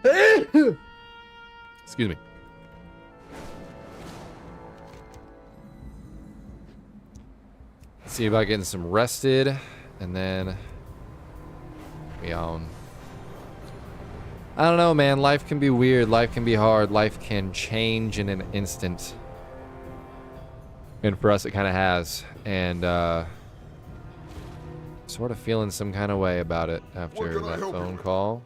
Excuse me. Let's see about getting some rested, and then we on. I don't know, man. Life can be weird. Life can be hard. Life can change in an instant. And for us, it kind of has. And, sort of feeling some kind of way about it after that phone call.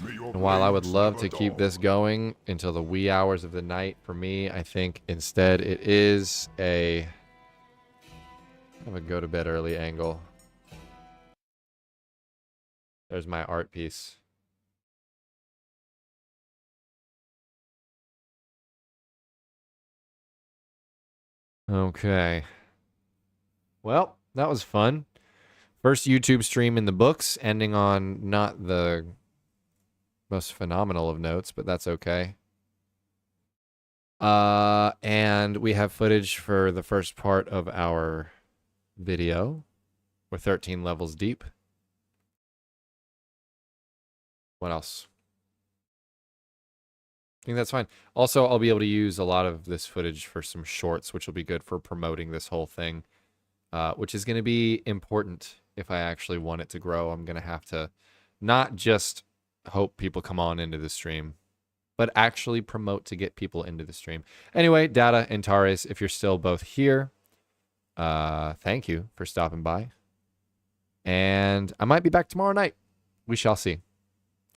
And while I would love to keep this going until the wee hours of the night, for me, I think instead it is a kind of a go to bed early angle. There's my art piece. Okay. Well, that was fun. First YouTube stream in the books, ending on not the most phenomenal of notes, but that's okay. And we have footage for the first part of our video. We're 13 levels deep. What else? I think that's fine. Also, I'll be able to use a lot of this footage for some shorts, which will be good for promoting this whole thing, which is going to be important if I actually want it to grow. I'm going to have to not just hope people come on into the stream, but actually promote to get people into the stream. Anyway, Data and Tares, if you're still both here, thank you for stopping by. And I might be back tomorrow night. We shall see.